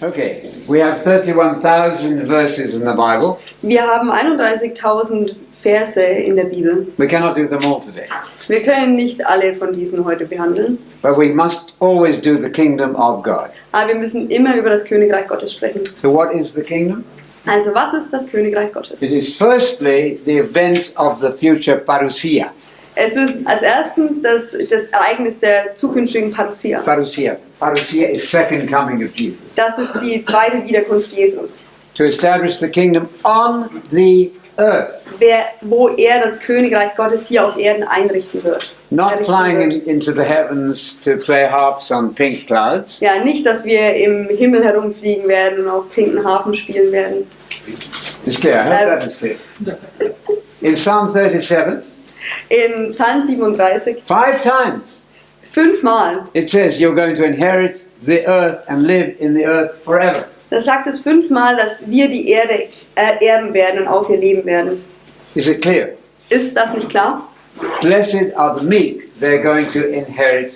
Okay, we have 31,000 verses in the Bible. Wir haben 31.000 Verse in der Bibel. We cannot do them all today. Wir können nicht alle von diesen heute behandeln, But we must always do the kingdom of God. aber wir müssen immer über das Königreich Gottes sprechen. So what is the kingdom? Also was ist das Königreich Gottes? It is firstly the event of the future parousia. Es ist als erstens das Ereignis der zukünftigen Parousia. Parousia. Parousia is second coming of Jesus. Das ist die zweite Wiederkunft Jesus. To establish the kingdom on the earth. Wo er das Königreich Gottes hier auf Erden einrichten wird. Not Errichten flying wird. into the heavens to play harps on pink clouds. Ja, nicht, dass wir im Himmel herumfliegen werden und auf pinken Hafen spielen werden. It's clear. I hope that is clear. In Psalm 37, In Psalm 37, 5 times, 5-mal, it says you're going to inherit the earth and live in the earth forever. da sagt es 5-mal, dass wir die Erde erben werden und auf ihr leben werden. Is it clear? Ist das nicht klar? Blessed are the meek, they're going to inherit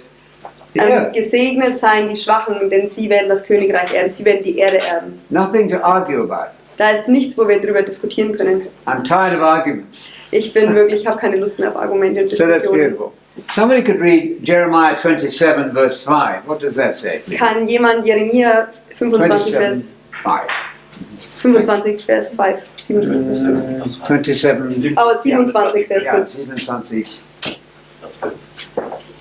the earth. Gesegnet seien die Schwachen, denn sie werden das Königreich erben, sie werden die Erde erben. Nothing to argue about. Da ist nichts, wo wir darüber diskutieren können. I'm tired of arguments. Ich habe keine Lust mehr auf Argumente und So that's Diskussionen. beautiful. Somebody could read Jeremiah 27 verse 5. What does that say? Please? Kann jemand Jeremia 25, Vers 5. 25, Vers 5, 27, 27. aber 27, Vers Ja, 5. 27.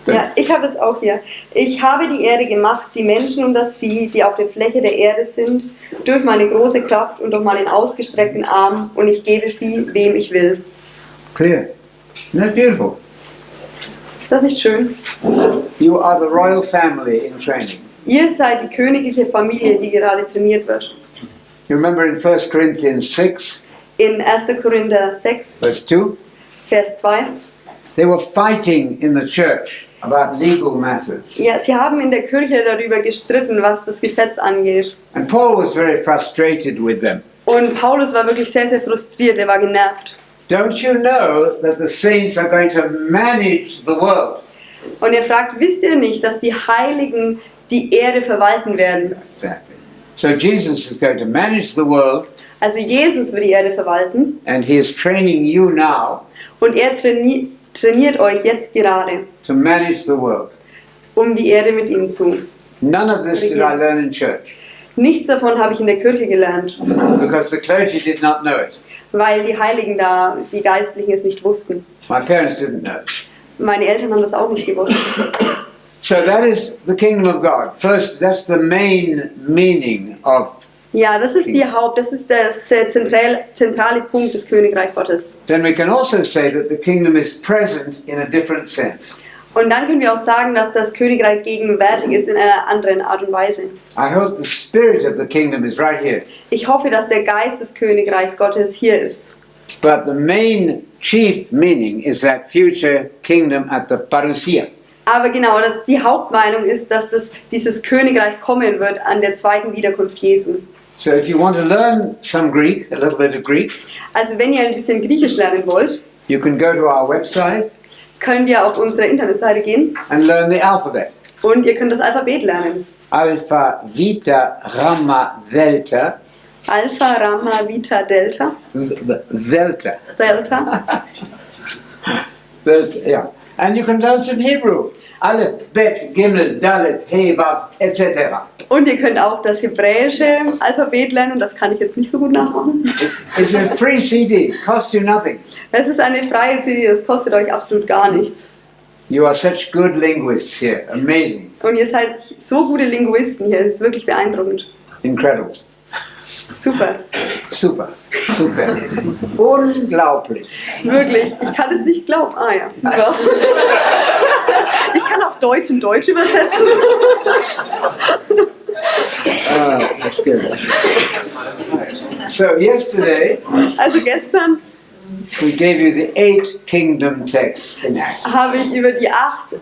Ja, ich habe es auch hier. Ich habe die Erde gemacht, die Menschen und das Vieh, die auf der Fläche der Erde sind, durch meine große Kraft und durch meinen ausgestreckten Arm, und ich gebe sie, wem ich will. Clear. Isn't that beautiful? Ist das nicht schön? You are the royal family in training. Ihr seid die königliche Familie, die gerade trainiert wird. You remember in 1 Corinthians 6 In 1. Korinther 6, verse 2? Vers 2. They were fighting in the church about legal matters. Ja, sie haben in der Kirche darüber gestritten, was das Gesetz angeht. And Paul was very frustrated with them. Und Paulus war wirklich sehr, sehr frustriert, er war genervt. Don't you know that the saints are going to manage the world? Und er fragt, wisst ihr nicht, dass die Heiligen die Erde verwalten werden? Exactly. So Jesus is going to manage the world, Also Jesus wird die Erde verwalten and he is training you now und er trainiert euch jetzt gerade, to manage the world. um die Erde mit ihm zu. None of this did I learn in church, Nichts davon habe ich in der Kirche gelernt, because the clergy did not know it. weil die Heiligen da, die Geistlichen, es nicht wussten. My parents didn't know it. Meine Eltern haben das auch nicht gewusst. So that is the kingdom of God. First, that's the main meaning of. Ja, das ist der zentrale Punkt des Königreich Gottes. Then we can also say that the kingdom is present in a different sense. Und dann können wir auch sagen, dass das Königreich gegenwärtig ist in einer anderen Art und Weise. I hope the spirit of the kingdom is right here. Ich hoffe, dass der Geist des Königreichs Gottes hier ist. But the main chief meaning is that future kingdom at the parousia. Aber genau, die Hauptmeinung ist, dass dieses Königreich kommen wird an der zweiten Wiederkunft Jesu. So if you want to learn some Greek, a little bit of Greek, Also wenn ihr ein bisschen Griechisch lernen wollt, you can go to our website könnt ihr auf unsere Internetseite gehen and learn the alphabet. und ihr könnt das Alphabet lernen. Alpha, Vita, Gamma, Delta. Alpha, Ramma, Vita, Delta. Delta. Delta. Delta, yeah. And you can learn some Hebrew. Aleph, Bet, Gimel, Dalet, He, Vav, etc. Und ihr könnt auch das hebräische Alphabet lernen, das kann ich jetzt nicht so gut nachmachen. It's a free CD, cost you nothing. Es ist eine freie CD, das kostet euch absolut gar nichts. You are such good linguists here, amazing, Und ihr seid so gute Linguisten hier, das ist wirklich beeindruckend. incredible, Super, super, super, unglaublich. wirklich. Ich kann es nicht glauben. Ah ja. Doch. Ich kann auch Deutsch in Deutsch übersetzen. That's good. So yesterday Also gestern we gave you the 8 kingdom texts in Acts. habe ich über die 8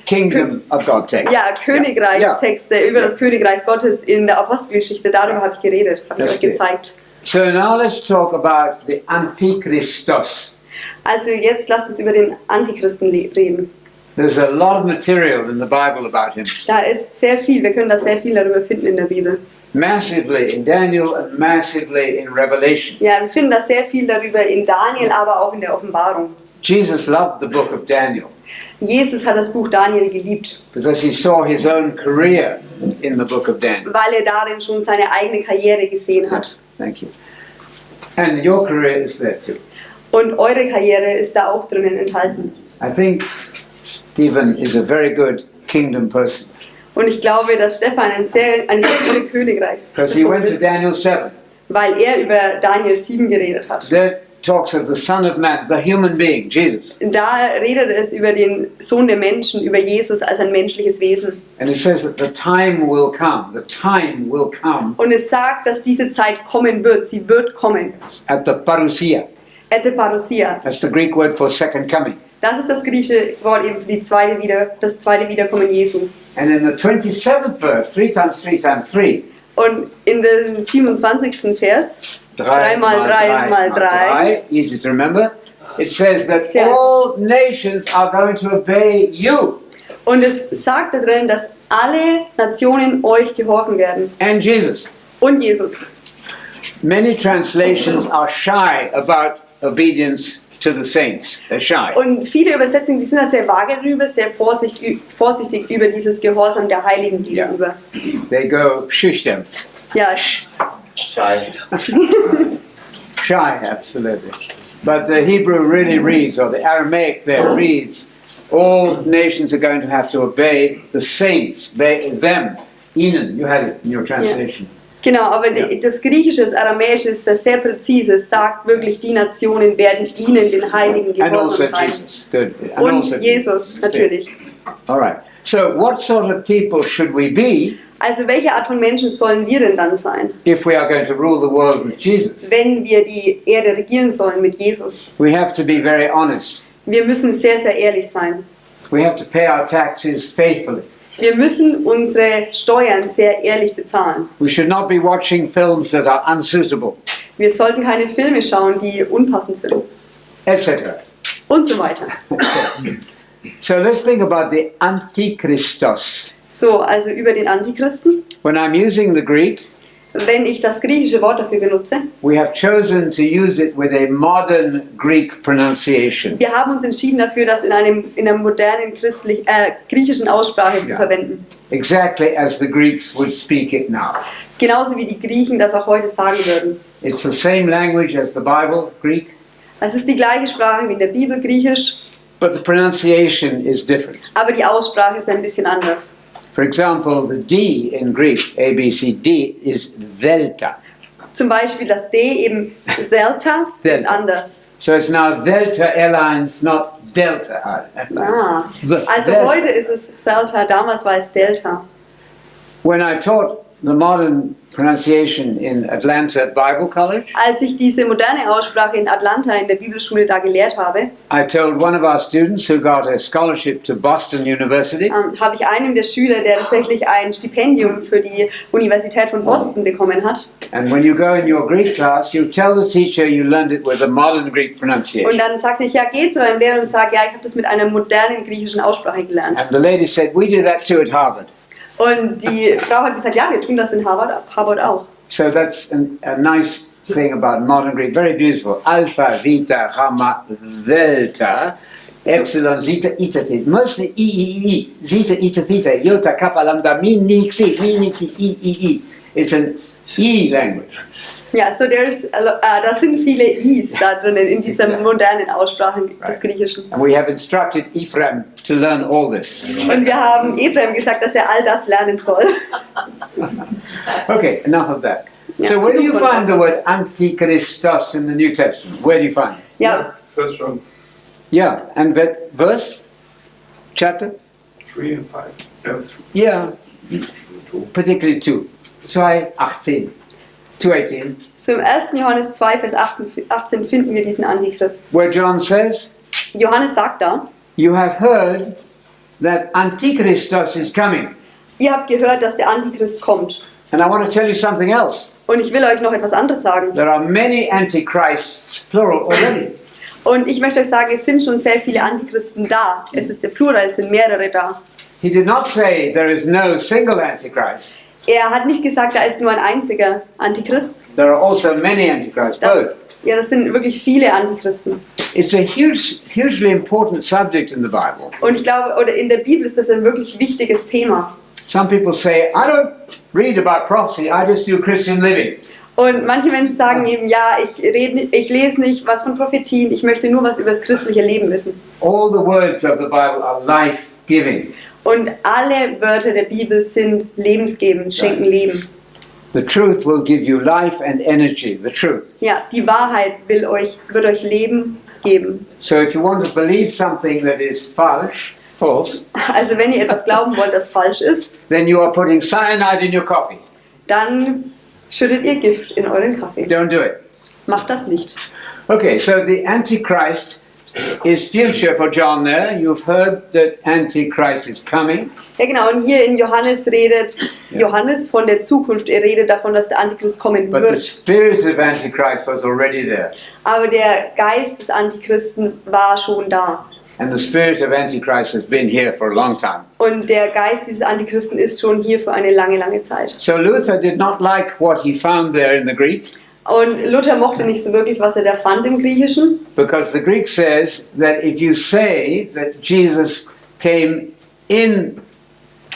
Kingdom of God texts. Königreichstexte über das Königreich Gottes in der Apostelgeschichte, darüber habe ich geredet, habe ich Das euch geht. gezeigt. So now let's talk about the Antichristos. Also jetzt lasst uns über den Antichristen reden. There's a lot of material in the Bible about him. Da ist sehr viel, wir können da sehr viel darüber finden in der Bibel. massively in Daniel and massively in Revelation. Ja, wir finden da sehr viel darüber in Daniel, aber auch in der Offenbarung. Jesus loved the book of Daniel Jesus hat das Buch Daniel geliebt, because he saw his own career in the book of Daniel. weil er darin schon seine eigene Karriere gesehen hat. Thank you. And your career is there too. Und eure Karriere ist da auch drinnen enthalten. I think Stephen is a very good kingdom person Und ich glaube, dass Stefan eine sehr gute because he Königsreichsperson went to ist, Daniel 7. weil er über Daniel 7 geredet hat. There talks of the Son of Man, the human being, Jesus. Da redet es über den Sohn der Menschen, über Jesus als ein menschliches Wesen. And it says that the time will come Und es sagt, dass diese Zeit kommen wird, sie wird kommen. at the parousia. Ete parousia. That's the Greek word for second coming. Das ist das griechische Wort eben für das zweite Wiederkommen Jesu. And in the 27th verse, 3 times 3 times 3, Und in dem 27. Vers, 3 mal 3 mal 3, easy to remember, it says that Yeah. all nations are going to obey you und es sagt da drin, dass alle Nationen euch gehorchen werden. and Jesus. Und Jesus. Many translations are shy about obedience to the saints. They're shy. Und viele Übersetzungen, die sind halt sehr vage darüber, sehr vorsichtig über dieses Gehorsam der Heiligen gegenüber. They go schüchtern. Ja, Shy. Shy, absolutely. But the Hebrew really reads, or the Aramaic there reads, all nations are going to have to obey the saints, them, ihnen. You had it in your translation. genau, aber Ja. das Griechische, das Aramäische ist das sehr präzise. Es sagt wirklich, die Nationen werden ihnen, den Heiligen, And also gehorsam sein. Jesus. Good. And Und also Jesus, natürlich. All right. So, what sort of people should we be Also welche Art von Menschen sollen wir denn dann sein, if we are going to rule the world with Jesus? wenn wir die Erde regieren sollen mit Jesus? We have to be very honest. Wir müssen sehr, sehr ehrlich sein. We have to pay our taxes faithfully. Wir müssen unsere Steuern sehr ehrlich bezahlen. We should not be watching films that are unsuitable, Wir sollten keine Filme schauen, die unpassend sind. etc. Und so weiter. So let's think about the Antichristos. So, also über den Antichristen. When I'm using the Greek, Wenn ich das griechische Wort dafür benutze, we have chosen to use it with a modern Greek pronunciation. wir haben uns entschieden dafür, das in einer modernen griechischen Aussprache zu Ja. verwenden. Exactly as the Greeks would speak it now. Genauso wie die Griechen das auch heute sagen würden. It's the same language as the Bible, Greek, Es ist die gleiche Sprache wie in der Bibel, Griechisch, but the pronunciation is different. aber die Aussprache ist ein bisschen anders. For example, the D in Greek, A, B, C, D, is delta. Zum Beispiel das D eben Delta ist Delta. anders. So it's now Delta Airlines, not Delta Airlines. Ah. The Also Delta. heute ist es Delta, damals war es Delta. When I taught the modern pronunciation in Atlanta Bible College, Als ich diese moderne Aussprache in Atlanta in der Bibelschule da gelehrt habe, I told one of our students who got a scholarship to Boston University, habe ich einem der Schüler, der tatsächlich ein Stipendium für die Universität von Boston bekommen hat. and when you go in your Greek class, you tell the teacher you learned it with a modern Greek Und pronunciation. dann sagte ich, ja, geh zu deinem Lehrer und sag, ja, ich habe das mit einer modernen griechischen Aussprache gelernt. And the lady said, we do that too at Harvard. Und die Frau hat gesagt, ja, wir tun das in Harvard auch. So that's a nice thing about modern Greek, very beautiful. Alpha, Vita, Gamma, Delta, Epsilon, Zeta, Eta, Theta. Mostly E, Zeta, Eta, Theta, Iota, Kappa, Lambda, Mi, Xi, E. It's an E language. Ja, so da sind viele I's da drinnen in dieser Exactly. modernen Aussprache des Right. Griechischen. And we have instructed Ephraim to learn all this. Und wir haben Ephraim gesagt, dass er all das lernen soll. Okay, enough of that. Yeah, So where do you genug von find the word Antichristos in the New Testament? Where do you find it? Ja, First John Yeah, and verse? Chapter? 3 and 5. Yeah, particularly 2. 2:18. 2:18, so im 1. Johannes 2, Vers 18 finden wir diesen Antichrist. where John says, Johannes sagt da, you have heard that Antichristos is coming. ihr habt gehört, dass der Antichrist kommt. And I want to tell you something else. Und ich will euch noch etwas anderes sagen. There are many Antichrists, plural, already. Und ich möchte euch sagen, es sind schon sehr viele Antichristen da. Es ist der Plural, es sind mehrere da. He did not say there is no single Antichrist. Er hat nicht gesagt, da ist nur ein einziger Antichrist. There are also many Antichrists, both. Das sind wirklich viele Antichristen. It's a hugely important subject in the Bible. Und ich glaube, oder in der Bibel ist das ein wirklich wichtiges Thema. Some people say, I don't read about prophecy, I just do Christian living. Und manche Menschen sagen eben, ja, ich lese nicht was von Prophetien, ich möchte nur was über das christliche Leben wissen. All the words of the Bible are life-giving. Und alle Wörter der Bibel sind lebensgebend, schenken Leben. The truth will give you life and energy, the truth. Ja, die Wahrheit wird euch Leben geben. So if you want to believe something that is false, Also wenn ihr etwas glauben wollt, das falsch ist, then you are putting cyanide in your coffee. dann schüttet ihr Gift in euren Kaffee. Don't do it. Macht das nicht. Okay, so the Antichrist is future for John there. You've heard that Antichrist is coming. Ja genau, und hier in Johannes redet Johannes von der Zukunft. Er redet davon, dass der Antichrist kommen But the wird. spirit of Antichrist was already there. Aber der Geist des Antichristen war schon da. And the spirit of Antichrist has been here for a long time. Und der Geist dieses Antichristen ist schon hier für eine lange, lange Zeit. So Luther did not like what he found there in the Greek, Und Luther mochte nicht so wirklich, was er da fand im Griechischen. because the Greek says that if you say that Jesus came in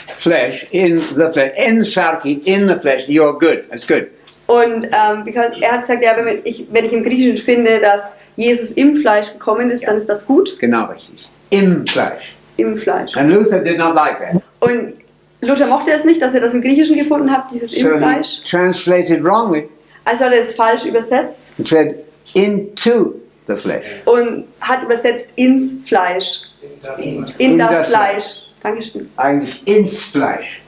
flesh, in sarki, in the flesh, you're good. That's good. Und er hat gesagt, ja, wenn ich im Griechischen finde, dass Jesus im Fleisch gekommen ist, dann ist das gut. Genau richtig. Im Fleisch. Im Fleisch. And Luther did not like that. Und Luther mochte es nicht, dass er das im Griechischen gefunden hat, dieses So im he Fleisch. translated wrongly Also hat er es falsch übersetzt and said into the flesh. und hat übersetzt ins Fleisch. In das Fleisch. Dankeschön. Eigentlich ins Fleisch.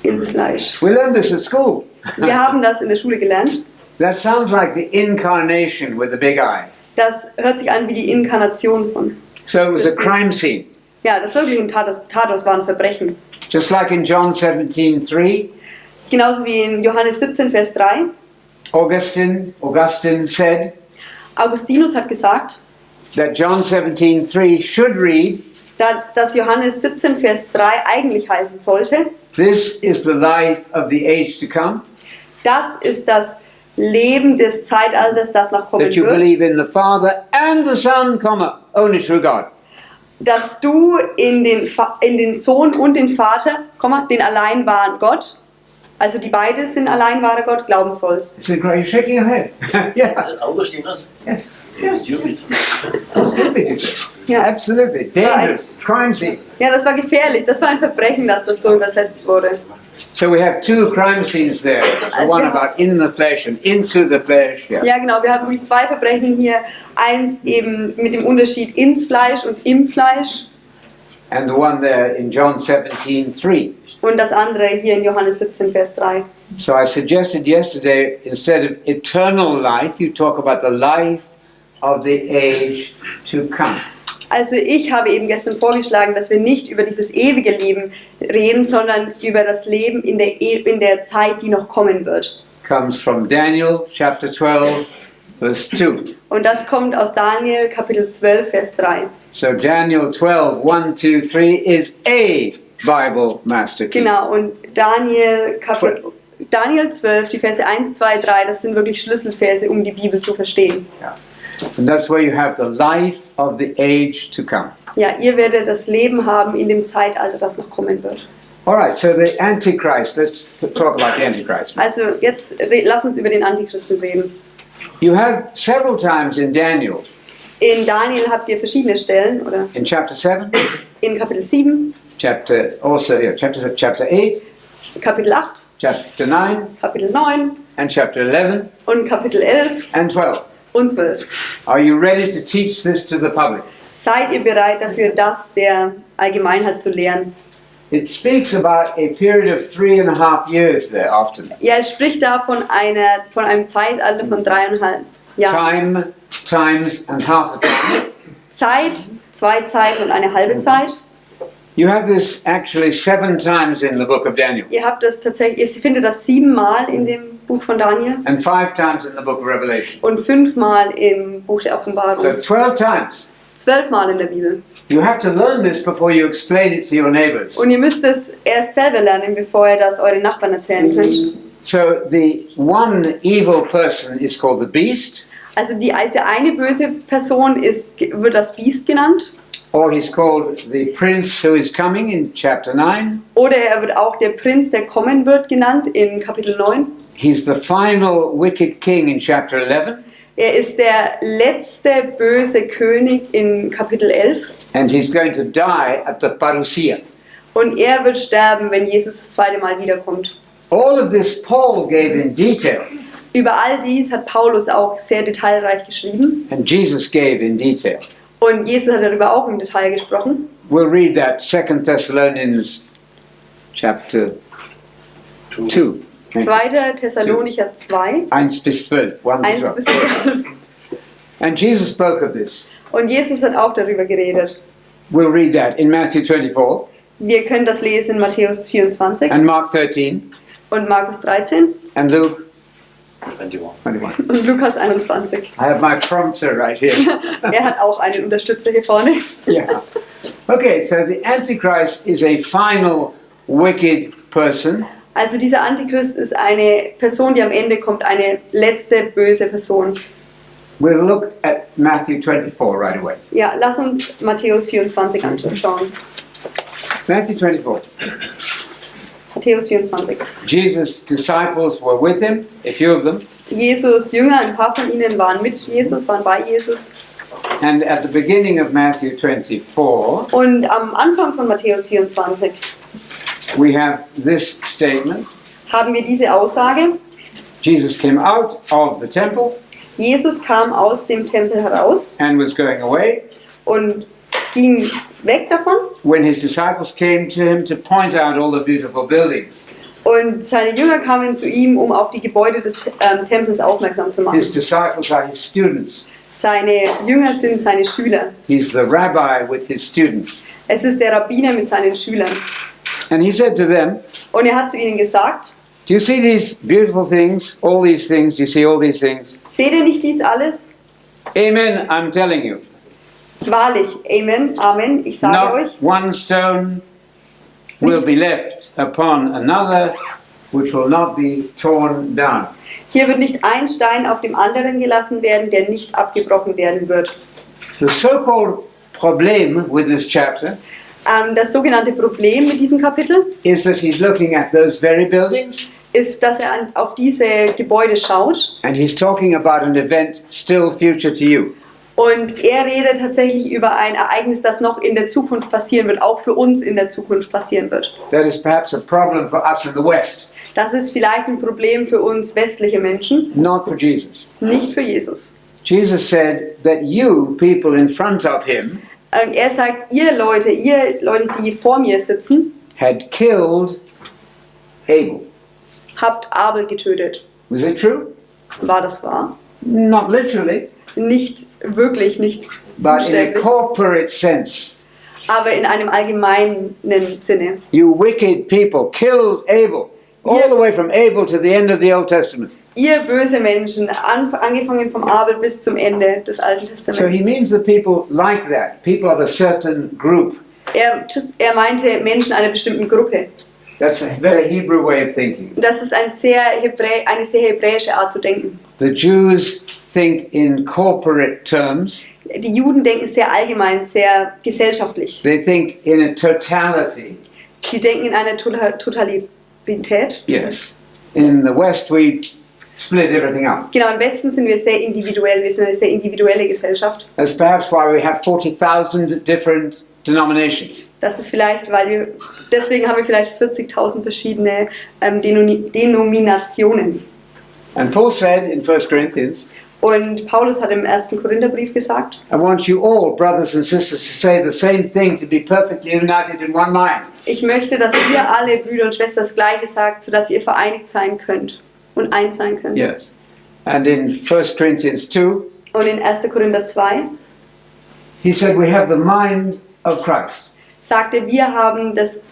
Ins Fleisch. We learned this at school. Wir haben das in der Schule gelernt. That sounds like the incarnation with a big I. Das hört sich an wie die Inkarnation von. So it was a crime scene. Ja, das war wirklich ein Tatort, war ein Verbrechen. Just like in John 17:3, Genauso wie in Johannes 17, Vers 3. Augustine said Augustinus hat gesagt, that John 17:3 should read, dass Johannes 17, Vers 3 eigentlich heißen sollte, this is the life of the age to come, das ist das Leben des Zeitalters, das noch kommen that you wird. believe in the Father and the Son, only true God. Dass du in den Sohn und den Vater, den allein wahren Gott, also die beide sind allein wahrer Gott, glauben sollst. You're shaking your head. Yeah. Augustinus? Yes. Stupid. Ja. Absolutely. Dangerous. Crime scene. Ja, das war gefährlich, das war ein Verbrechen, dass das so übersetzt wurde. So we have two crime scenes there. The Also one wir- about in the flesh and into the flesh. Yeah. Ja, genau, wir haben wirklich zwei Verbrechen hier. Eins eben mit dem Unterschied ins Fleisch und im Fleisch. And the one there in John 17:3. Und das andere hier in Johannes 17, Vers 3. So I suggested yesterday, instead of eternal life, you talk about the life of the age to come. Also ich habe eben gestern vorgeschlagen, dass wir nicht über dieses ewige Leben reden, sondern über das Leben in der Zeit, die noch kommen wird. Comes from Daniel chapter 12, verse 2. Und das kommt aus Daniel Kapitel 12, Vers 3. So Daniel 12, 1, 2, 3 is a Bible master key. Genau, und Daniel 12, die Verse 1, 2, 3, das sind wirklich Schlüsselverse, um die Bibel zu verstehen. Yeah. And that's where you have the life of the age to come. Ja, ihr werdet das Leben haben in dem Zeitalter, das noch kommen wird. All right, so the Antichrist, let's talk about the Antichrist. Also jetzt lass uns über den Antichristen reden. You have several times in Daniel, In Daniel habt ihr verschiedene Stellen, oder in chapter 7, in Kapitel 7, chapter 8, Kapitel 8, chapter 9, Kapitel 9 and chapter 11 und Kapitel 11 and 12. und 12. Are you ready to teach this to the public? Seid ihr bereit dafür, das der Allgemeinheit zu lehren? It speaks about a period of 3.5 years there often. Ja, es spricht da von einem Zeitalter von 3,5 Jahren. Time, times, and half a time. Zeit, 2 Zeiten und eine halbe Zeit. You have this actually 7 times in the book of Daniel Ihr habt das tatsächlich, ihr findet das 7-mal in dem Buch von Daniel and 5 times in the book of Revelation. und 5-mal im Buch der So Offenbarung. 12 times 12 Mal in der Bibel. You have to learn this before you explain it to your neighbors. Und ihr müsst es erst selber lernen, bevor ihr das euren Nachbarn erzählen könnt. So the one evil person is called the beast, Also die eine böse Person wird das Biest genannt. or he's called the prince who is coming in chapter 9. Oder er wird auch der Prinz, der kommen wird, genannt in Kapitel 9. He's the final wicked king in chapter 11. Er ist der letzte böse König in Kapitel 11. And he's going to die at the parousia. Und er wird sterben, wenn Jesus das zweite Mal wiederkommt. All of this Paul gave in detail, Über all dies hat Paulus auch sehr detailreich geschrieben. and Jesus gave in detail. Und Jesus hat darüber auch im Detail gesprochen. We'll read that 2 Thessalonians chapter 2. 2. Thessalonicher 2, 1 bis 12. 1 bis 1 bis 12. 12. And Jesus spoke of this. Und Jesus hat auch darüber geredet. We'll read that in Matthew 24 Wir können das lesen in Matthäus 24 and Mark 13 und Markus 13 and Luke 21. 21. und Lukas 21. I have my prompter right here. Er hat auch einen Unterstützer hier vorne. Yeah. Okay, so the Antichrist is a final wicked person. Also dieser Antichrist ist eine Person, die am Ende kommt, eine letzte böse Person. We'll look at Matthew 24 right away. Ja, lass uns Matthäus 24 anschauen. Matthew 24. Matthäus 24. Jesus' disciples were with him, a few of them, Jesus Jünger, ein paar von ihnen waren mit Jesus, waren bei Jesus. and at the beginning of Matthew 24, Und am Anfang von Matthäus 24 we have this statement. haben wir diese Aussage. Jesus came out of the temple Jesus kam aus dem Tempel heraus and was going away und ging weg davon. when his disciples came to him to point out all the beautiful buildings. Und seine Jünger kamen zu ihm, um auf die Gebäude des Tempels aufmerksam zu machen. His disciples are his students. Seine Jünger sind seine Schüler. He's the rabbi with his students. Es ist der Rabbiner mit seinen Schülern. And he said to them, Und er hat zu ihnen gesagt, do you see these beautiful things, all these things, you see all these things? seht ihr nicht dies alles? Amen, I'm telling you. Wahrlich, Amen, Amen, ich sage euch, Not one stone will be left upon another which will not be torn down. hier wird nicht ein Stein auf dem anderen gelassen werden, der nicht abgebrochen werden wird. The so-called problem with this chapter Das sogenannte Problem mit diesem Kapitel is that he's looking at those very buildings ist, dass er auf diese Gebäude schaut and he's talking about an event still future to you. und er redet tatsächlich über ein Ereignis, das noch in der Zukunft passieren wird, auch für uns in der Zukunft passieren wird. That is perhaps a problem for us in the West, Das ist vielleicht ein Problem für uns westliche Menschen, not for Jesus. nicht für Jesus. Jesus said that you, people in front of him, Und er sagt, ihr Leute, die vor mir sitzen, had killed Abel. habt Abel getötet. Was it true? War das wahr? Not literally, Nicht wirklich, nicht but in a buchstäblich, corporate sense. aber in einem allgemeinen Sinne. You wicked people killed Abel, all the way from Abel to the end of the Old Testament. Ihr böse Menschen, angefangen vom Abel bis zum Ende des Alten So he Testaments. means the people like that, people of a certain group. Er meinte Menschen einer bestimmten Gruppe. That's a very Hebrew way of thinking. Das ist eine sehr hebräische Art zu denken. The Jews think in corporate terms. Die Juden denken sehr allgemein, sehr gesellschaftlich. They think in a totality. Sie denken in einer Totalität. Yes. In the West we split everything up. Genau, im Westen sind wir sehr individuell, wir sind eine sehr individuelle Gesellschaft. That's perhaps why we have 40,000 different denominations. Das ist vielleicht, deswegen haben wir vielleicht 40.000 verschiedene Denominationen. And Paul said in 1 Corinthians, Und Paulus hat im 1. Korintherbrief gesagt, I want you all, brothers and sisters, to say the same thing, to be perfectly united in one mind. ich möchte, dass ihr alle Brüder und Schwestern das Gleiche sagt, sodass ihr vereinigt sein könnt und eins sein könnt. Yes. And in 1 Corinthians 2, Und in 1. Korinther 2 he said we have the mind of Christ. sagte, wir haben das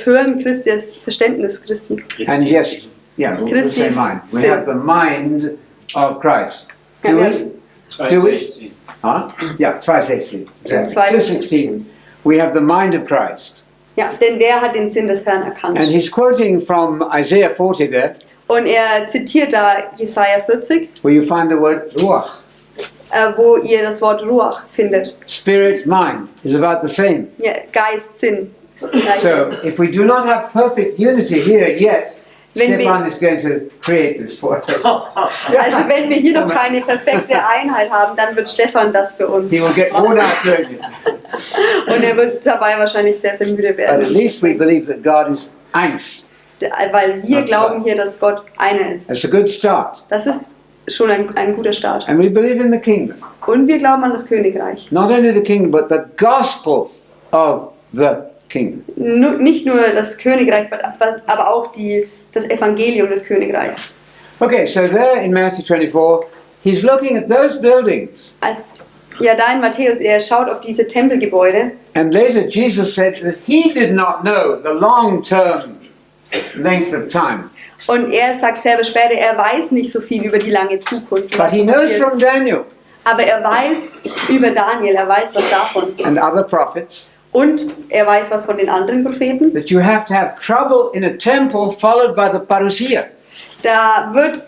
Hören Christi, das Verständnis Christi. And yes, yeah, the Christi's same mind. We sin. have the mind of Christ. Ja, Do wir, we? Do we? 2,16. Huh? Yeah, 2:16. Exactly. 2:16. 2:16. We have the mind of Christ. Ja, denn wer hat den Sinn des Herrn erkannt? And he's quoting from Isaiah 40 there, Und er zitiert da Jesaja 40, where you find the word ruach. wo ihr das Wort Ruach findet. Spirit, mind is about the same. Ja, Geist, Sinn. Ist das Gleiche. So if we do not have perfect unity here yet, Wenn Stefan wir, is going to create this for us. also wenn wir hier noch keine perfekte Einheit haben, dann wird Stefan das für uns. He will get worn out doing it. Und er wird dabei wahrscheinlich sehr, sehr müde But at werden. least we believe that God is eins. Weil wir glauben hier, dass Gott einer ist. That's a good start. Das ist schon ein guter Start. And we believe in the kingdom. Und wir glauben an das Königreich. Not only the kingdom, but the gospel of the kingdom. Nicht nur das Königreich, aber auch das Evangelium des Königreichs. Okay, so there in Matthew 24, he's looking at those buildings. Ja, da in Matthäus, er schaut auf diese Tempelgebäude. And later Jesus said that he did not know the long-term length of time. Und er sagt selber später, er weiß nicht so viel über die lange Zukunft. But he knows from Daniel Aber er weiß über Daniel, er weiß was davon. and other prophets Und er weiß was von den anderen Propheten. that you have to have trouble in a temple followed by the parousia. Da wird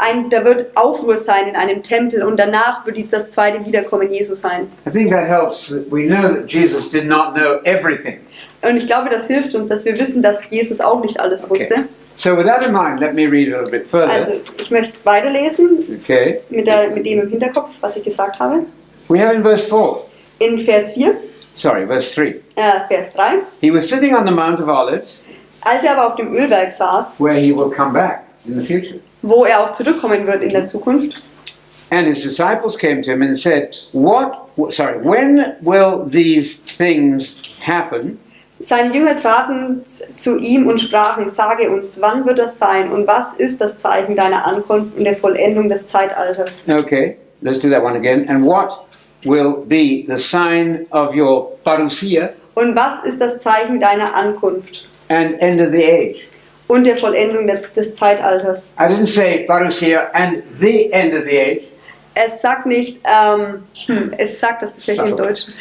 Aufruhr sein in einem Tempel und danach wird das zweite Wiederkommen Jesu sein. I think that helps that we know that Jesus did not know everything. Und ich glaube, das hilft uns, dass wir wissen, dass Jesus auch nicht alles wusste. So with that in mind, let me read a little bit further. Also ich möchte weiterlesen Okay. mit dem im Hinterkopf, was ich gesagt habe. We have in verse 4, In Vers 4, verse 3. Vers 3. He was sitting on the Mount of Olives, Als er aber auf dem Ölberg saß, where he will come back in the future. wo er auch zurückkommen wird in der Zukunft. And his disciples came to him and said, when will these things happen? Seine Jünger traten zu ihm und sprachen, sage uns, wann wird das sein und was ist das Zeichen deiner Ankunft und der Vollendung des Zeitalters? Okay, let's do that one again. And what will be the sign of your parousia Und was ist das Zeichen deiner Ankunft and end of the age? und der Vollendung des Zeitalters? I didn't say parousia and the end of the age. Es sagt nicht, es sagt das nicht im Deutschen.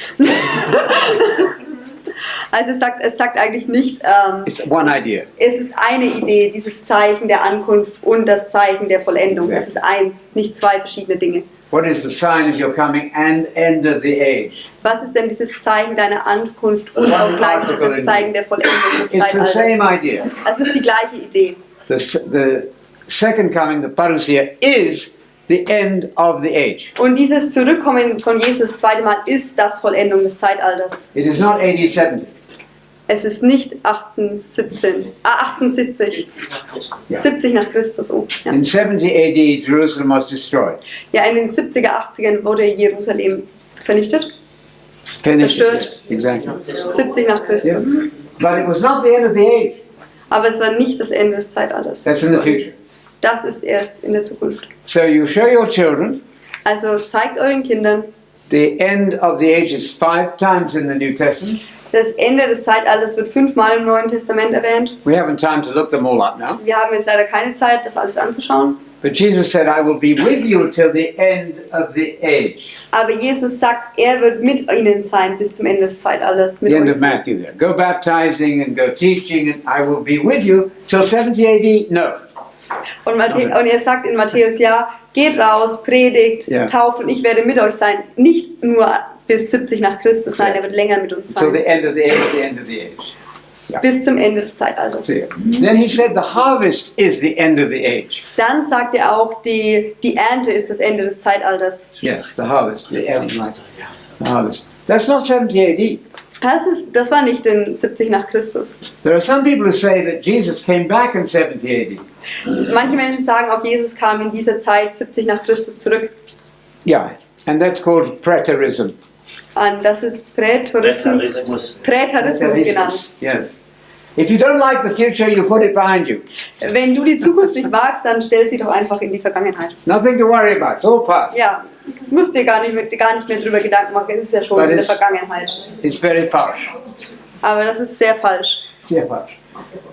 Also es sagt eigentlich nicht, It's one idea. es ist eine Idee, dieses Zeichen der Ankunft und das Zeichen der Vollendung. Es ist eins, nicht zwei verschiedene Dinge. What is the sign of your coming and end of the age? Was ist denn dieses Zeichen deiner Ankunft und auch gleichzeitig das Zeichen der Vollendung des It's the same Zeitalters? idea. Es ist die gleiche Idee. The second coming, the parousia, is the end of the age. Und dieses Zurückkommen von Jesus das zweite Mal ist das Vollendung des Zeitalters. It is not AD 70. Es ist nicht 1870, Yeah. 70 nach Christus. Oh, ja. In 70 AD, Jerusalem was destroyed. Ja, in den 70er, 80ern wurde Jerusalem vernichtet. Finished. Zerstört. Exactly. 70 nach Christus. Yeah. But it was not the end of the age. Aber es war nicht das Ende des Zeitalters. That's in the future. Das ist erst in der Zukunft. So you show your children Also zeigt euren Kindern, the end of the age is 5 times in the New Testament. das Ende des Zeitalters wird 5-mal im Neuen Testament erwähnt. We haven't time to look them all up now. Wir haben jetzt leider keine Zeit, das alles anzuschauen. But Jesus said, I will be with you till the end of the age. Aber Jesus sagt, er wird mit ihnen sein bis zum Ende des Zeitalters. Mit The end euch of sein. Matthew there. Go baptizing and go teaching, and I will be with you till 70 AD. No. Und er sagt in Matthäus, ja, geht raus, predigt, Ja. tauft und ich werde mit euch sein. Nicht nur bis 70 nach Christus, nein, er wird länger mit uns Till the sein. end of the age, the end of the age. Bis zum Ende des Zeitalters. See. Then he said the harvest is the end of the age. Dann sagt er auch, die Ernte ist das Ende des Zeitalters. Yes, the harvest. The harvest. That's not 70 AD. Das war nicht in 70 nach Christus. There are some people who say that Jesus came back in 70 AD. Manche Menschen sagen auch, Jesus kam in dieser Zeit 70 nach Christus zurück. Yeah, and that's called preterism. Und das ist Präterismus genannt. Yes. If you don't like the future, you put it behind you. Wenn du die Zukunft nicht magst, dann stell sie doch einfach in die Vergangenheit. Nothing to worry about. It's all past. Ja, du musst dir gar nicht mehr drüber Gedanken machen, es ist ja schon But in der it's- Vergangenheit. It's very false. Aber das ist sehr falsch. Sehr falsch.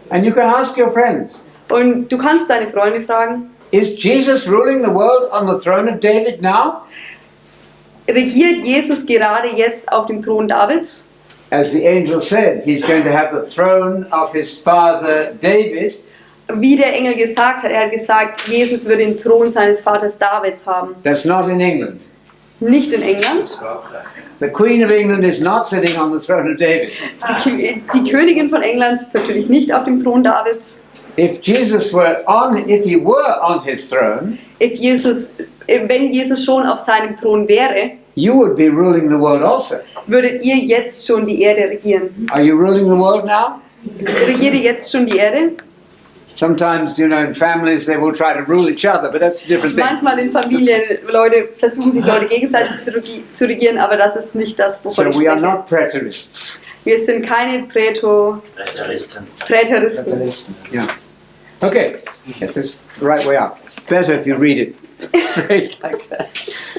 And you can ask your friends, Und du kannst deine Freunde fragen, is Jesus ruling the world on the throne of David now? Regiert Jesus gerade jetzt auf dem Thron Davids? As the angel said, he's going to have the throne of his father David. Wie der Engel gesagt hat, er hat gesagt, Jesus wird den Thron seines Vaters Davids haben. That's not in England. Nicht in England. The Queen of England is not sitting on the throne of David. Die Königin von England ist natürlich nicht auf dem Thron Davids. If he were on his throne, Wenn Jesus schon auf seinem Thron wäre, you would be ruling the world also. würdet ihr jetzt schon die Erde regieren. Are you ruling the world now? Regiert ihr jetzt schon die Erde? Sometimes, in families they will try to rule each other, but that's a different thing. Manchmal in Familien, versuchen sich Leute gegenseitig zu regieren, aber das ist nicht das, So wovon ich we are spreche. not preterists. Wir sind keine Präteristen. Yeah. Okay. Yes, that's the right way up. Better if you read it straight like that.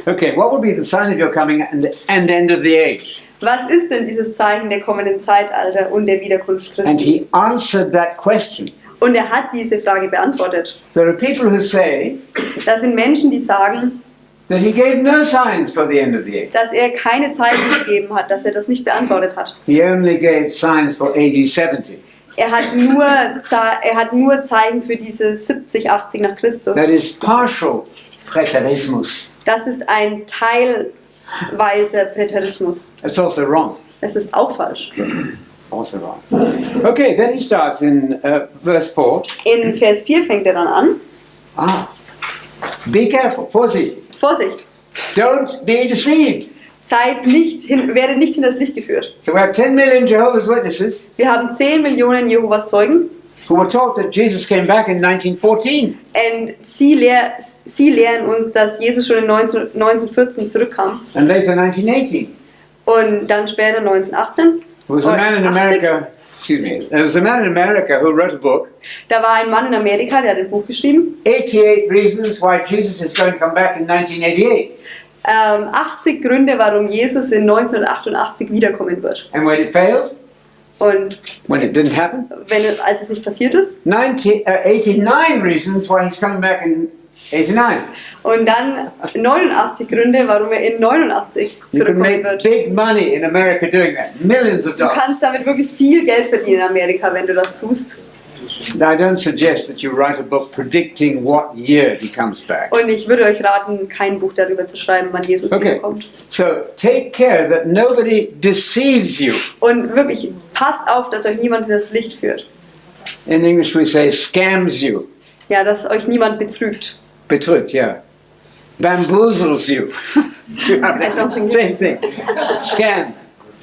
Okay. What will be the sign of your coming and end of the age? Was ist denn dieses Zeichen der kommenden Zeitalter und der Wiederkunft And Christi? he answered that question. Und er hat diese Frage beantwortet. There are people who say Das sind Menschen, die sagen, that he gave no signs for the end of the age. dass er keine Zeichen gegeben hat, dass er das nicht beantwortet hat. He only gave signs for AD 70. Er hat nur Zeichen für diese 70, 80 nach Christus. That is partial preterismus. Das ist ein teilweiser Präterismus. That's also wrong. Das ist auch falsch. Also wrong. Okay, then he starts in verse 4. In Vers 4 fängt er dann an. Be careful. Vorsicht. Vorsicht! Don't be deceived. Werde nicht in das Licht geführt. So we have 10 million Jehovah's Witnesses Wir haben 10 Millionen Jehovas Zeugen who were taught that Jesus came back in 1914. und sie lehren uns, dass Jesus schon in 1914 zurückkam And later 1918. und dann später 1918. There was a man in 80. America, there was a man in America who wrote a book, Da war ein Mann in Amerika, der hat ein Buch geschrieben. 88 Reasons Why Jesus is Going to Come Back in 1988. 80 Gründe, warum Jesus in 1988 wiederkommen wird. And when it failed, Und when it didn't happen, als es nicht passiert ist. 89 Reasons Why He's Coming Back in 89. Und dann 89 Gründe, warum er in 89 You can zurückkommen make wird. big money in America doing that. Millions of Du dollars. kannst damit wirklich viel Geld verdienen in Amerika, wenn du das tust. I don't suggest that you write a book predicting what year he comes back. Und ich würde euch raten, kein Buch darüber zu schreiben, wann Jesus Okay, wiederkommt. so take care that nobody deceives you. Und wirklich, passt auf, dass euch niemand in das Licht führt. In English we say scams you. Ja, dass euch niemand betrügt. Betrügt, yeah. Bamboozles you. I don't think Same thing. Scam.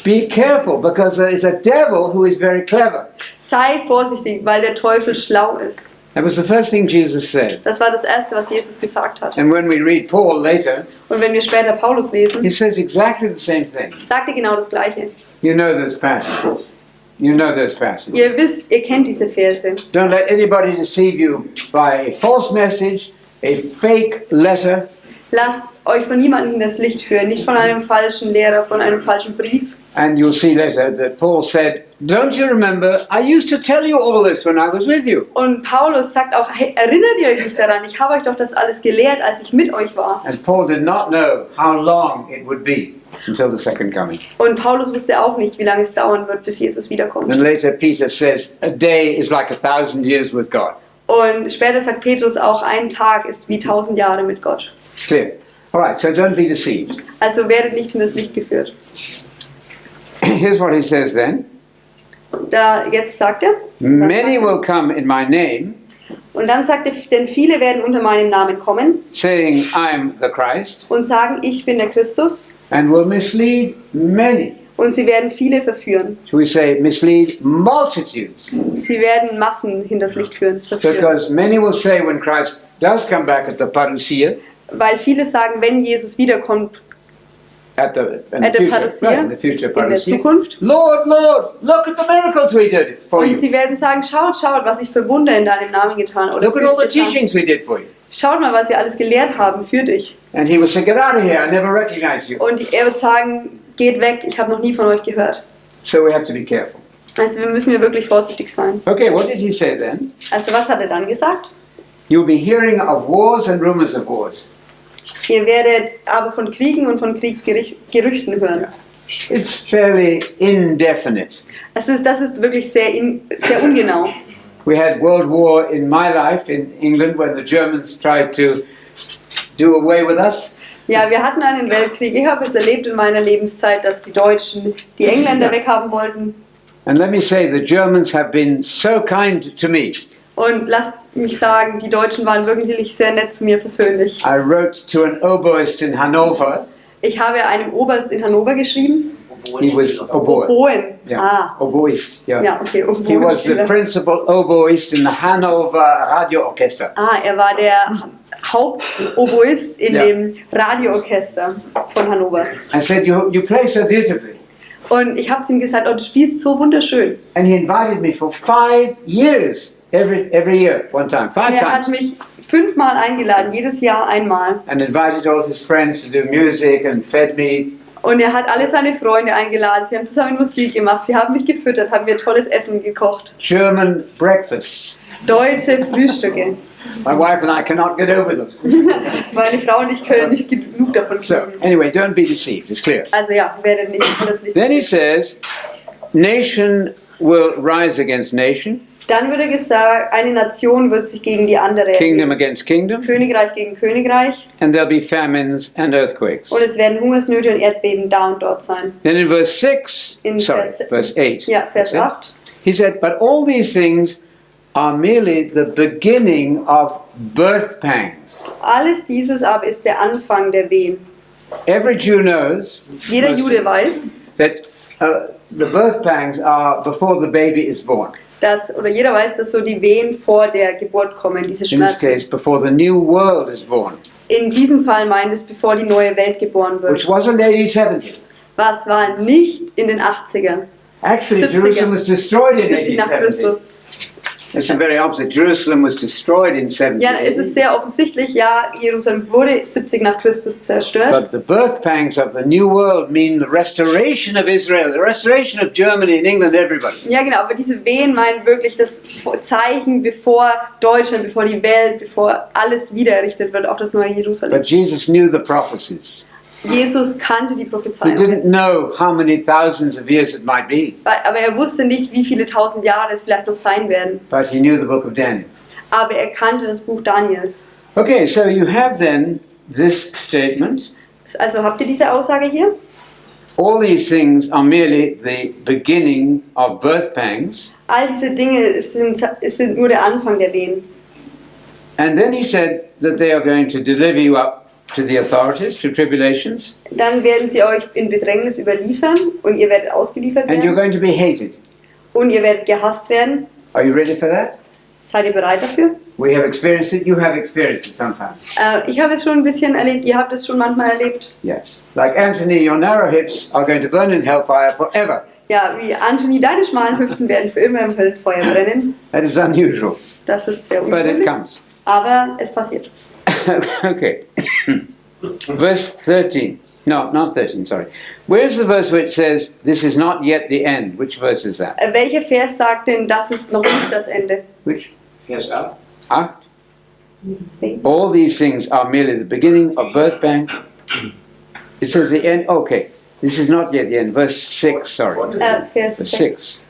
Be careful because there is a devil who is very clever. Sei vorsichtig, weil der Teufel schlau ist. That was the first thing Jesus said. Das war das Erste, was Jesus gesagt hat. And when we read Paul later, Und wenn wir später Paulus lesen, he says exactly the same thing. sagt er genau das Gleiche. You know those passages. You know those passages. Ihr kennt diese Verse. Don't let anybody deceive you by a false message, a fake letter, Lasst euch von niemandem in das Licht führen, nicht von einem falschen Lehrer, von einem falschen Brief. and you'll see later that Paul said, don't you remember, I used to tell you all this when I was with you. Und Paulus sagt auch, hey, erinnert ihr euch nicht daran? Ich habe euch doch das alles gelehrt, als ich mit euch war. And Paul did not know how long it would be until the second coming. Und Paulus wusste auch nicht, wie lange es dauern wird, bis Jesus wiederkommt. And later Peter says, a day is like 1,000 years with God. Und später sagt Petrus auch, ein Tag ist wie 1000 Jahre mit Gott. Clear. All right, so don't be deceived. Also werdet nicht in das Licht geführt. Here's what he says then. Jetzt sagt er, Many will come in my name, und dann sagt er, denn viele werden unter meinem Namen kommen saying, I'm the Christ, und sagen, ich bin der Christus, and will mislead many. und sie werden viele verführen. Shall we say, mislead multitudes? Sie werden Massen hinters Licht verführen. Because many will say when Christ does come back at the parousia, Weil viele sagen, wenn Jesus wiederkommt in der Parousia, in the future in der parousia, Zukunft, Lord, Lord, look at the miracles we did for und you. sie werden sagen, schaut, was ich für Wunder in deinem Namen getan oder Look at all the getan. teachings we did for you. Schaut mal, was wir alles gelehrt haben für dich. And he will say, get out of here, I never recognized you. Und er wird sagen, geht weg, ich habe noch nie von euch gehört. So we have to be careful. Also müssen wir wirklich vorsichtig sein. Okay, what did he say then? Also was hat er dann gesagt? You'll be hearing of wars and rumors of wars. Ihr werdet aber von Kriegen und von Kriegsgerüchten hören. It's fairly indefinite. Das ist wirklich sehr ungenau. We had World War in my life in England when the Germans tried to do away with us. Ja, wir hatten einen Weltkrieg. Ich habe es erlebt in meiner Lebenszeit, dass die Deutschen die Engländer weghaben wollten. And let me say, the Germans have been so kind to me. Und lasst mich sagen, die Deutschen waren wirklich sehr nett zu mir persönlich. I wrote to an oboist in Hanover. Ich habe einem Oberst in Hannover geschrieben. He was oboe. Oboen. Yeah, oboist. Yeah. Ja, okay, He was the Oboenspieler. principal oboist in the Hanover Radio Orchestra. Er war der Hauptoboist in Ja. dem Radioorchester von Hannover. I said, you play so beautifully. Und ich habe zu ihm gesagt, oh, du spielst so wunderschön. And he invited me for 5 years, every year, one time, 5 Und er hat times. mich 5-mal eingeladen, jedes Jahr einmal. And invited all his friends to do music and fed me. Und er hat alle seine Freunde eingeladen, sie haben zusammen Musik gemacht, sie haben mich gefüttert, haben mir tolles Essen gekocht. German breakfasts. Deutsche Frühstücke. My wife and I cannot get over them. Meine Frau und ich können nicht genug davon So, kriegen. anyway, don't be deceived, it's clear. Also ja, werdet nicht, das nicht. Then he says, nation will rise against nation, Dann wurde gesagt, eine Nation wird sich gegen die andere kingdom erheben. against kingdom, Königreich gegen Königreich. and there'll be famines and earthquakes. Und es werden Hungersnöte und Erdbeben da und dort sein. Then in verse 6, In verse 8, Ja, Vers 8. he said, but all these things are merely the beginning of birth pangs. Alles dieses aber ist der Anfang der Wehen. Every Jew knows Jeder Jude weiß, that the birth pangs are before the baby is born. jeder weiß, dass so die Wehen vor der Geburt kommen, diese In this Schmerzen. case, before the new world is born, In diesem Fall meint es, bevor die neue Welt geboren which wird. wasn't AD 70. Was war nicht in den 80ern, Actually, 70er. Jerusalem was destroyed in 70 AD nach 70. Christus. It's the very opposite. Jerusalem was destroyed in 70 Ja, es ist sehr offensichtlich, ja, Jerusalem wurde 70 nach Christus zerstört. But the birth pangs of the new world mean the restoration of Israel, the restoration of Germany and England, everybody. Ja, genau, aber diese Wehen meinen wirklich das Zeichen, bevor Deutschland, bevor die Welt, bevor alles wieder errichtet wird, auch das neue Jerusalem. But Jesus knew the prophecies. Jesus kannte die He Prophezeiung. didn't know how many thousands of years it might be, Aber er wusste nicht, wie viele tausend Jahre es vielleicht noch sein werden. but he knew the book of Daniel. Aber er kannte das Buch Daniels. Okay, so you have then this statement. Also habt ihr diese Aussage hier? All these things are merely the beginning of birth pangs. All diese Dinge sind nur der Anfang der Wehen. And then he said that they are going to deliver you up to the authorities, to tribulations, Dann werden sie euch in Bedrängnis überliefern und ihr werdet ausgeliefert and you're werden going to be hated. und ihr werdet gehasst werden. Are you ready for that? Seid ihr bereit dafür? We have experienced it, you have experienced it sometimes. Ich habe es schon ein bisschen erlebt, ihr habt es schon manchmal erlebt. Yes. Like Anthony, your narrow hips are going to burn in hellfire forever. Ja, wie Anthony, deine schmalen Hüften werden für immer im Höllenfeuer brennen. That is unusual, Das ist sehr but it ungewöhnlich, comes. aber es passiert. Okay. Verse 13. No, not 13, sorry. Where's the verse where it says, this is not yet the end? Which verse is that? Welcher Vers sagt denn, das ist noch nicht das Ende? Which? Vers 8. 8. All these things are merely the beginning of birth pangs. It says the end. Okay. This is not yet the end. Verse 6, sorry. Vers Verse 6. 6.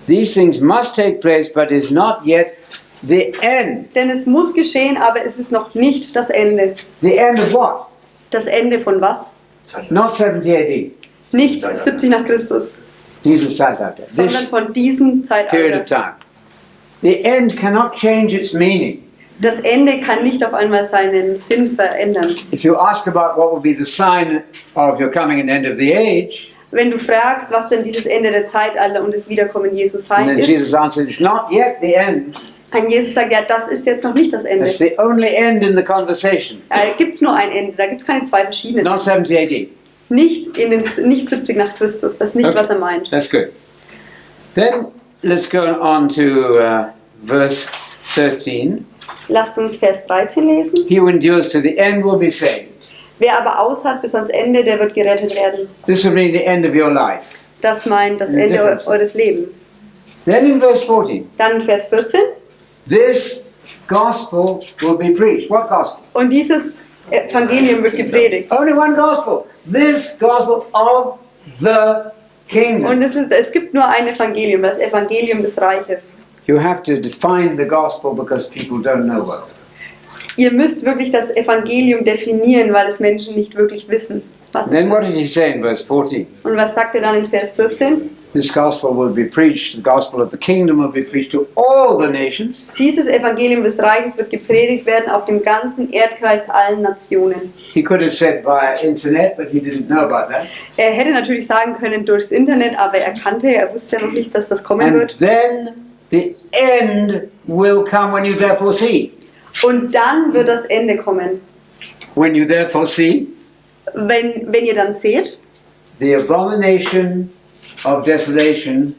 These things must take place, but is not yet the end. Denn es muss geschehen, aber es ist noch nicht das Ende. The end of what? Das Ende von was? Not 70 AD. Nicht 70 nach Christus, Jesus Zeitalter. sondern This von diesem period of Zeitalter. time. The end cannot change its meaning. Das Ende kann nicht auf einmal seinen Sinn verändern. If you ask about what will be the sign of your coming and end of the age, Wenn du fragst, was denn dieses Ende der Zeitalter und das Wiederkommen Jesu and sein then ist, Jesus answered, it's not yet the end. ein Jesus sagt, ja, das ist jetzt noch nicht das Ende. That's the only end in the conversation. Da gibt es nur ein Ende, da gibt es keine zwei verschiedenen. Not 70 AD. Nicht 70 nach Christus, das ist nicht, Okay. was er meint. That's good. Then let's go on to verse 13. Lasst uns Vers 13 lesen. He who endures to the end will be saved. Wer aber aushat bis ans Ende, der wird gerettet werden. This will mean the end of your life. Das meint das The Ende difference. eures Lebens. Then in verse 14, Dann in Vers 14. this gospel will be preached. What gospel? Und dieses Evangelium wird gepredigt. Only one gospel. This gospel of the kingdom. Und es gibt nur ein Evangelium, das Evangelium des Reiches. You have to define the gospel because people don't know well. Ihr müsst wirklich das Evangelium definieren, weil es Menschen nicht wirklich wissen, was es Then what did ist. he say in verse 14? Und was sagt er dann in Vers 14? This gospel will be preached, the gospel of the kingdom will be preached to all the nations. Dieses Evangelium des Reiches wird gepredigt werden auf dem ganzen Erdkreis allen Nationen. He could have said via internet, but he didn't know about that. Er hätte natürlich sagen können durchs Internet, aber er wusste ja noch nicht, dass das kommen And wird. then the end will come when you therefore see. Und dann wird das Ende kommen. When you therefore see Wenn ihr dann seht, the abomination of desolation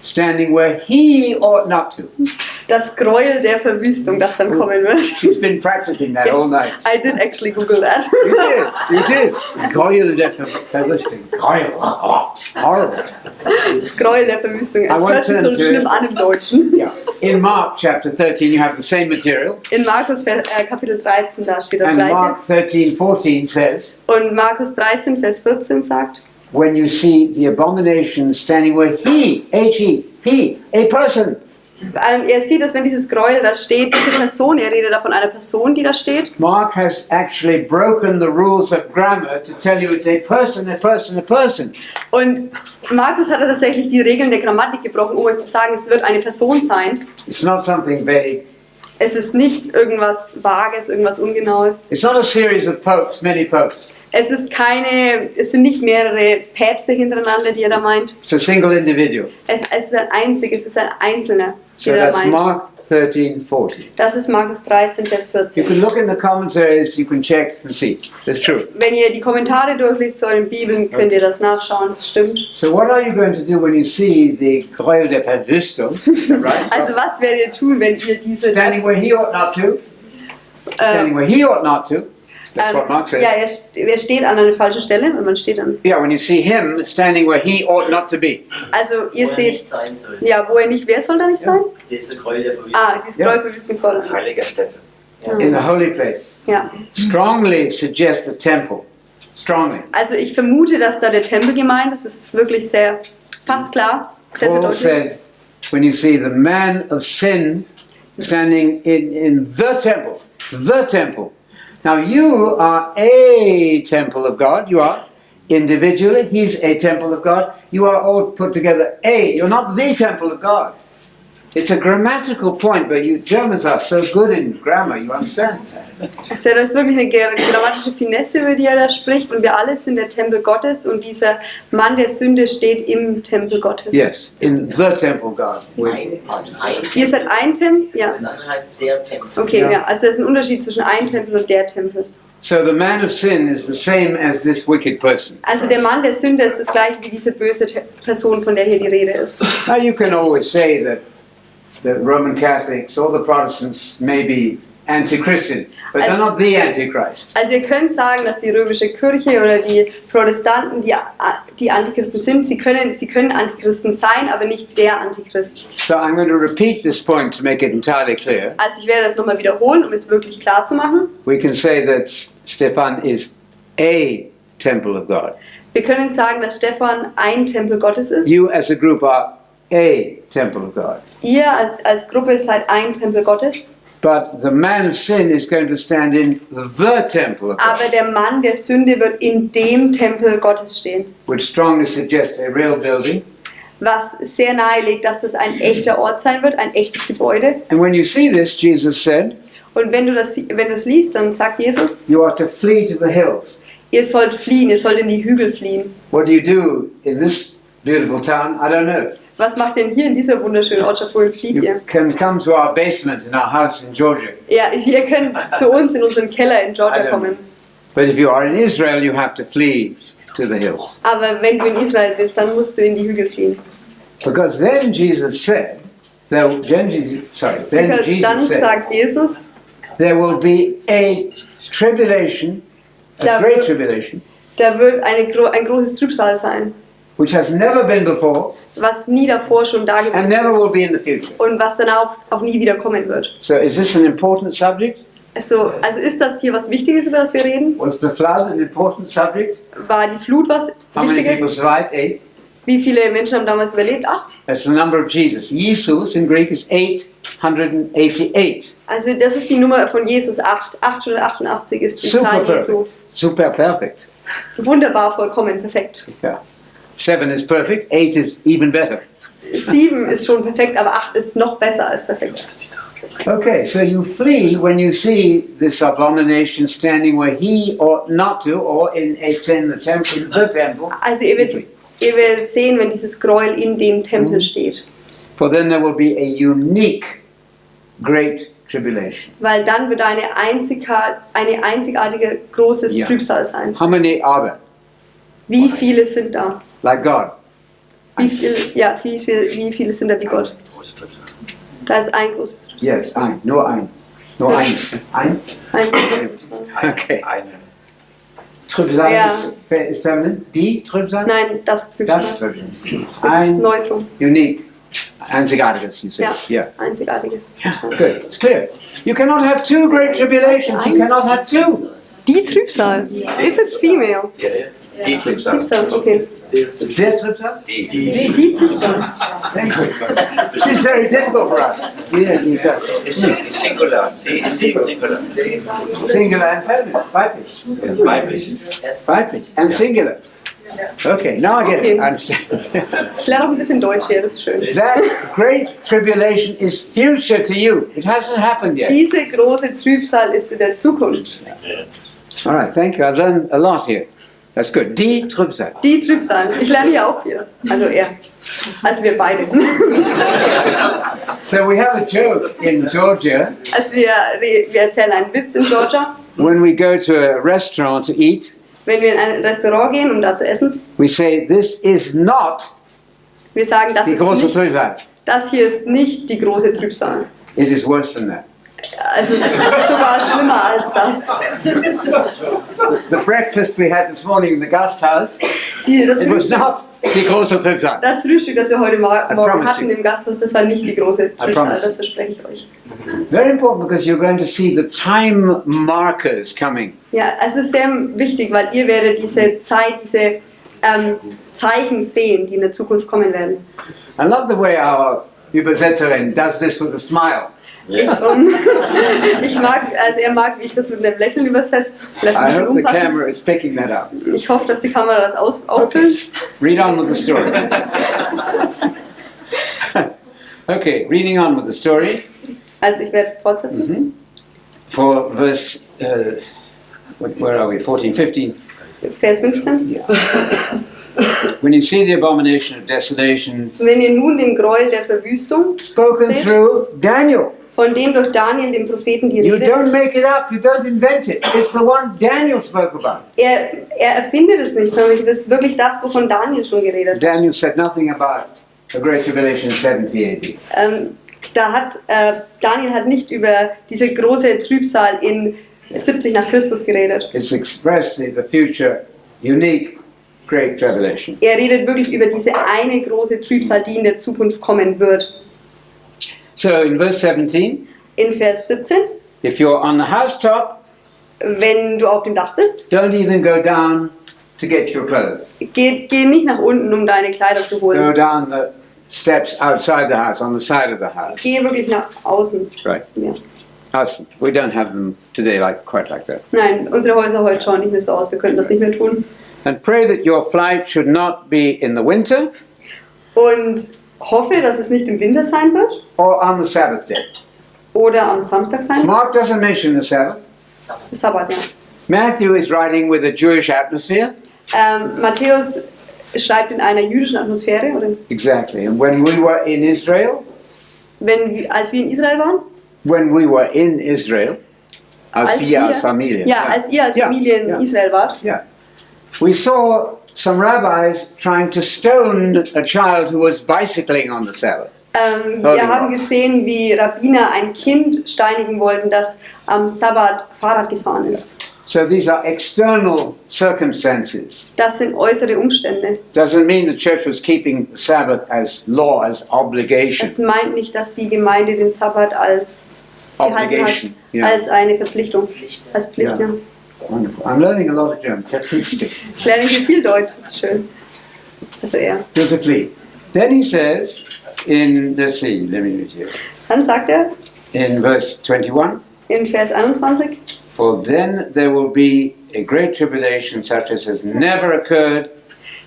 standing where he ought not to. das Gräuel der Verwüstung, das dann kommen wird. She's been practicing that all night. I did actually Google that. You did. Gräuel der Verwüstung. Gräuel. Horrible. Das Gräuel der Verwüstung. Es I want hört sich so to- schlimm an im Deutschen. Yeah. In Mark chapter 13, you have the same material. In Markus Kapitel 13, da steht das And gleiche. Mark 13:14 says, Und Markus 13, Vers 14 sagt, when you see the abomination standing where he, he, a person. er sieht es, wenn dieses Gräuel da steht, diese Person, er redet da von einer Person, die da steht. Mark has actually broken the rules of grammar to tell you it's a person, a person, a person. Und Markus hat tatsächlich die Regeln der Grammatik gebrochen, um euch zu sagen, es wird eine Person sein. It's not something vague. Es ist nicht irgendwas Vages, irgendwas Ungenaues. It's not a series of popes, many popes. Es sind nicht mehrere Päpste hintereinander, die er da meint. It's a single individual. Es ist ein einziges, es ist ein Einzelner, So der da that's meint. Mark 13:14. Das ist Markus 13, Vers You can 14. look in the commentaries, you can check and see. That's true. Wenn ihr die Kommentare durchliest zu euren Bibeln, könnt ihr das nachschauen, das stimmt. So what are you going to do when you see the Gräuel der Verwüstung, right? Also was werdet ihr tun, wenn ihr diese... Standing where he ought not to. Standing where he ought not to. That's what Mark says. ja, er steht an einer falschen Stelle und man steht an. Yeah, when you see him standing where he ought not to be. Also ihr Wo er seht, nicht sein soll. ja, wo er nicht, wer soll da nicht sein? Diese Gräuel der Verwüstung. Diese Ja. Gräuelverwüstung soll er. Heiliger Stätte. In the holy place. Ja. Strongly suggests a temple. Strongly. Also ich vermute, dass da der Tempel gemeint ist. Das ist wirklich fast klar. Sehr, sehr Paul deutlich. said, when you see the man of sin standing in the temple. Now you are a temple of God. You are individually. He's a temple of God. You are all put together You're not the temple of God. It's a grammatical point, but you Germans are so good in grammar, you understand that. Also das ist wirklich eine grammatische Finesse, über die er da spricht. Und wir alle sind der Tempel Gottes und dieser Mann der Sünde steht im Tempel Gottes. Yes, in the temple God. Ein Ihr seid ein Tempel? Ja. Das andere heißt der Tempel. Okay, Ja. ja. Also es ist ein Unterschied zwischen ein Tempel und der Tempel. So the man of sin is the same as this wicked person. Also der Mann der Sünde ist das gleiche wie diese böse Person, von der hier die Rede ist. Now you can always say that the Roman Catholics, all the Protestants may be anti-Christian, but they're not the Antichrist. Also ihr könnt sagen, dass die römische Kirche oder die Protestanten die Antichristen sind. Sie können Antichristen sein, aber nicht der Antichrist. So I'm going to repeat this point to make it entirely clear. Also ich werde das nochmal wiederholen, um es wirklich klar zu machen. We can say that Stefan is a temple of God. Wir können sagen, dass Stefan ein Tempel Gottes ist. You as a group are a temple of God. Ihr als Gruppe seid ein Tempel Gottes. But the man of sin is going to stand in the temple of Aber God, der Mann der Sünde wird in dem Tempel Gottes stehen. which strongly suggests a real building. Was sehr nahe liegt, dass das ein echter Ort sein wird, ein echtes Gebäude. And when you see this, Jesus said, Und wenn du das liest, dann sagt Jesus, you are to flee to the hills. ihr sollt fliehen, ihr sollt in die Hügel fliehen. What do you do in this beautiful town? I don't know. Was macht denn hier in dieser wunderschönen Ortschaft, wohin flieht You ihr? can come to our basement in our house in Georgia. Ja, ihr könnt zu uns in unseren Keller in Georgia kommen. But if you are in Israel, you have to flee to the hills. Aber wenn du in Israel bist, dann musst du in die Hügel fliehen. Because then Jesus said, then Jesus Dann said, sagt Jesus, there will be a tribulation, a Da great wird- tribulation, da wird ein großes Trübsal sein, which has never been before was nie davor schon da and gewesen never ist will be in the future. und was dann auch nie wieder kommen wird. So is this an important subject? Also ist das hier was Wichtiges, über das wir reden? Was the flood an important subject? War die Flut was How many people Wichtiges? survived? 8. Wie viele Menschen haben damals überlebt? 8. That's the number of Jesus. Jesus in Greek is 888. Also das ist die Nummer von Jesus, 8. 888 ist die Super Zahl perfect. Jesu. Super perfect. Wunderbar, vollkommen, perfekt. Yeah. 7 is perfect. 8 is even better. 7 ist schon perfekt, aber 8 ist noch besser als perfekt. Okay, so you flee when you see this abomination standing where he ought not to, or in 8:10 the temple. Also ihr werdet sehen, wenn dieses Gräuel in dem Tempel steht. For then there will be a unique great tribulation. Weil dann wird eine einzigartige großes Ja. Trübsal sein. How many are there? Wie viele sind da? Like God? Wie viele sind da wie Gott? Da ist ein großes Trübsal. Yes, ein. Nur ein. Nur eins. Ein? Ein großes Trübsal. Okay. Eine. Trübsal Ja. ist feminine? Die Trübsal? Nein, das Trübsal. Das Trübsal. Das ist Ein Neutrum. unique. Einzigartiges, you say. Ja, Yeah. einzigartiges Trübsal. Good. It's clear. You cannot have two great tribulations. You cannot have two. Die Trübsal. Is it female? Die Trübsal. Trübsal, okay. Der Trübsal? Die. Die Trübsal. Thank you. This is very difficult for us. Yeah, Ist Singular. Die ist Singular. Singular and feminine. Weiblich. Weiblich. Weiblich. And singular. Okay, now I get it. Okay. I understand. Ich lerne auch ein bisschen Deutsch hier, das ist schön. That great tribulation is future to you. It hasn't happened yet. Diese große Trübsal ist in der Zukunft. All right, thank you. I've learned a lot here. That's good. Die Trübsal. Die Trübsal. Ich lerne hier auch wieder. Also er. Also wir beide. So we have a joke in Georgia. Also wir erzählen einen Witz in Georgia. When we go to a restaurant to eat, Wenn wir in ein Restaurant gehen, um da zu essen, we say, this is not wir sagen, die große Trübsal. das hier ist nicht die große Trübsal. It is worse than that. Also es ist sogar schlimmer als das. The breakfast we had this morning in the guest house, Das it was not die große Trübsal. Das Frühstück, das wir heute Morgen promise hatten you. im Gasthaus, das war nicht die große Trübsal, promise. das verspreche ich euch. Very important because you're going to see the time markers coming. Ja, es ist sehr wichtig, weil ihr werdet diese Zeit, diese Zeichen sehen, die in der Zukunft kommen werden. I love the way our Übersetzerin does this with a smile. Ich mag, also er mag, wie ich das mit einem Lächeln übersetze. Das ist vielleicht ein I bisschen hope the unpassend. camera is picking that up. Ich hoffe, dass die Kamera das auffüllt. Read on with the story. Okay, reading on with the story. Also ich werde fortsetzen. For verse, where are we? 14, 15. Vers 15. Yeah. When you see the abomination of desolation Wenn ihr nun den Gräuel der Verwüstung spoken seht, through Daniel, von dem durch Daniel, dem Propheten, die you Rede don't ist, make it up, you don't invent it. It's the one Daniel spoke about. er erfindet es nicht, sondern es ist wirklich das, wovon Daniel schon geredet hat. Daniel said nothing about the Great Tribulation in 70 AD. Daniel hat nicht über diese große Trübsal in 70 nach Christus geredet. It's expressly the future, unique, great tribulation. Er redet wirklich über diese eine große Trübsal, die in der Zukunft kommen wird. So in verse 17, In Vers 17, if you're on the housetop, wenn du auf dem Dach bist, don't even go down to get your clothes. geh nicht nach unten, um deine Kleider zu Go holen. down the steps outside the house, on the side of the house. Geh wirklich nach außen. Right. Ja. Us, we don't have them today quite like that. Nein, unsere Häuser heute schauen nicht mehr so aus, wir können das nicht mehr tun. And pray that your flight should not be in the winter Und hoffe, dass es nicht im Winter sein wird or on the Sabbath day. oder am Samstag sein wird. Mark doesn't mention the Sabbath. Sabbat, ja. Matthew is writing with a Jewish atmosphere. Matthäus schreibt in einer jüdischen Atmosphäre, oder Exactly. And when we were in Israel, als wir in Israel waren, als wir als Familie. als ihr als Ja, Familie in ja. Israel wart, Yeah. We saw some rabbis trying to stone a child who was bicycling on the Sabbath. wir haben gesehen, wie Rabbiner ein Kind steinigen wollten, das am Sabbat Fahrrad gefahren ist. So these are external circumstances. Das sind äußere Umstände. Doesn't mean the church was keeping the Sabbath as law, as obligation. Es meint nicht, dass die Gemeinde den Sabbat als Obligation. Yeah. als eine Verpflichtung. Als Pflicht, Ja. ja. Wonderful. I'm learning a lot of German. Tatsächlich. Ich lerne hier viel Deutsch, das ist schön. Also er. To flee. Then he says in let's see, let me read here. Dann sagt er In verse 21, in Vers 21, for then there will be a great tribulation such as has never occurred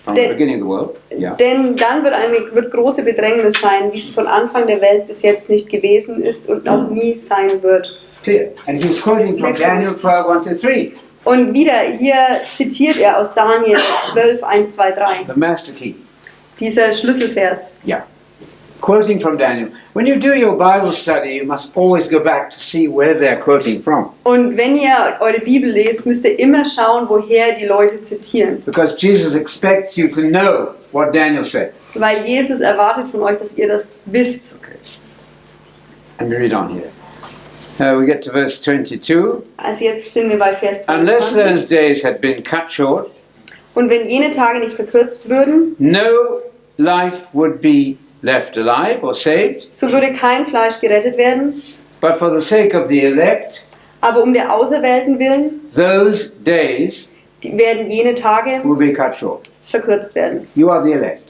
from the Denn- beginning of the world. Yeah. denn dann wird große Bedrängnis sein, wie es von Anfang der Welt bis jetzt nicht gewesen ist und auch nie sein wird. Clear. And he's quoting from Daniel 12, 1-3, Und wieder, hier zitiert er aus Daniel 12, 1, 2, 3, the master key. dieser Schlüsselvers. Yeah. Quoting from Daniel. When you do your Bible study, you must always go back to see where they're quoting from. Und wenn ihr eure Bibel lest, müsst ihr immer schauen, woher die Leute zitieren. Because Jesus expects you to know what Daniel said. Weil Jesus erwartet von euch, dass ihr das wisst. Okay. And we read on here. We get to verse 22. Also jetzt sind wir bei Vers Unless 22. those days had been cut short, Und wenn jene Tage nicht verkürzt würden, no life would be left alive or saved. so würde kein Fleisch gerettet werden. But for the sake of the elect, Aber um der Auserwählten willen those days werden jene Tage will be cut short. verkürzt werden. You are the elect.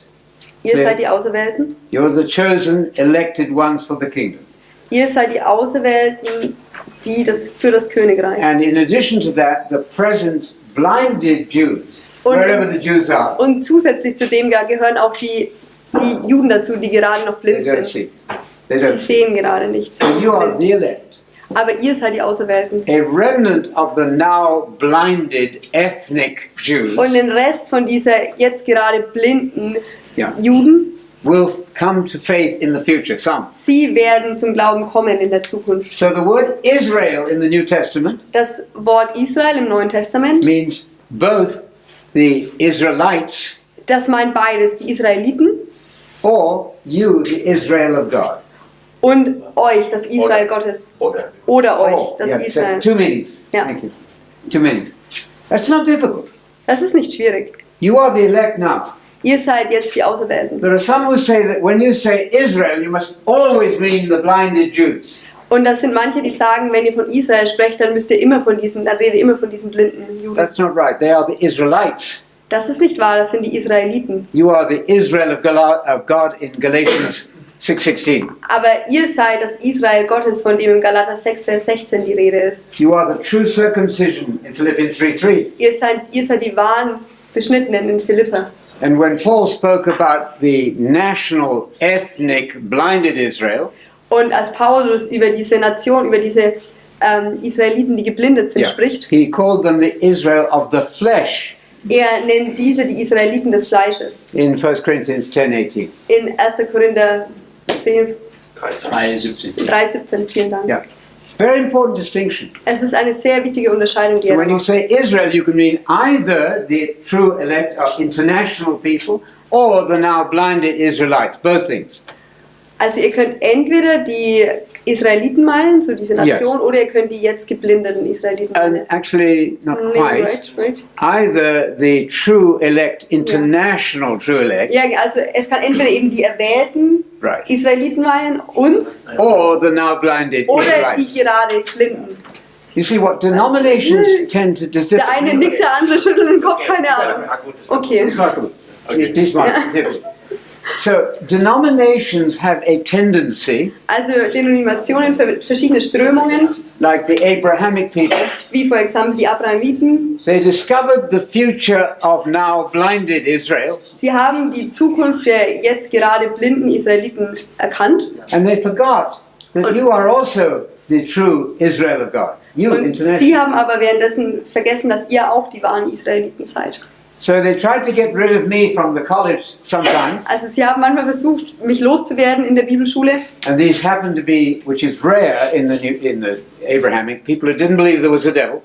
Ihr Ja. seid die Auserwählten. You're the chosen, elected ones for the kingdom. Ihr seid die Auserwählten, die das für das Königreich. And in addition to that, the present blinded Jews, Und- wherever the Jews are, Und zusätzlich zu dem gehören auch die Juden dazu, die gerade noch they blind don't sind. see. They Sie don't see. sehen gerade nicht. So you are the elect. Aber ihr seid die Auserwählten. A remnant of the now blinded ethnic Jews Und den Rest von dieser jetzt gerade blinden Yeah. Juden, will come to faith in the future, some. sie werden zum Glauben kommen in der Zukunft. So the word Israel in the New Testament Das Wort Israel im Neuen Testament, means both the Israelites das meint beides, die Israeliten or you, the Israel of God. und euch, das Israel Gottes. Oder. Oder euch, Oh, das yeah, so Israel. two meanings. Yeah. Thank you. Two meanings. That's not difficult. Das ist nicht schwierig. You are the elect now. Ihr seid jetzt die Auserwählten. There are some who say that when you say Israel, you must always mean the blinded Jews. Und das sind manche, die sagen, wenn ihr von Israel sprecht, dann redet ihr immer von diesen blinden Juden. That's not right. They are the Israelites. Das ist nicht wahr, das sind die Israeliten. You are the Israel of God in Galatians 6:16. Aber ihr seid das Israel Gottes, von dem im Galater 6, Vers 16 die Rede ist. You are the true circumcision in Philippians 3:3. Ihr seid die wahren Beschnittenen in Philippa. And when Paul spoke about the national, ethnic, blinded Israel, Und als Paulus über diese Nation, über diese Israeliten, die geblindet sind, yeah, spricht, he called them the Israel of the flesh er nennt diese die Israeliten des Fleisches. in 1 Corinthians 10:18. In 1. Korinther 10, 3,17. 3,17. Vielen Dank. Yeah. Very important distinction. Es ist eine sehr wichtige Unterscheidung, die So er when you macht. say Israel, you can mean either the true elect of international people or the now blinded Israelites, both things. Also ihr könnt entweder die Israeliten meinen, so diese Nation, Yes. oder ihr könnt die jetzt geblindeten Israeliten meinen. And actually, not Nee, quite. right. Either the true elect, international true elect, Ja, also es kann entweder eben die erwählten right, Israeliten meinen, uns, or the now blinded oder die Israelites. gerade Blinden. You see what denominations tend to do. Der eine nickt, der andere schüttelt den Kopf, keine Ahnung. Okay. Diesmal. So denominations have a tendency, Also Denominationen, verschiedene Strömungen, like the Abrahamic people, wie vor Beispiel die Abrahamiten, they discovered the future of now blinded Israel, sie haben die Zukunft der jetzt gerade blinden Israeliten erkannt and they forgot that you are also the true Israel of God. You, und sie international. haben aber währenddessen vergessen, dass ihr auch die wahren Israeliten seid. So they tried to get rid of me from the college sometimes, Also sie haben manchmal versucht, mich loszuwerden in der Bibelschule. and these happen to be, which is rare in the Abrahamic people who didn't believe there was a devil.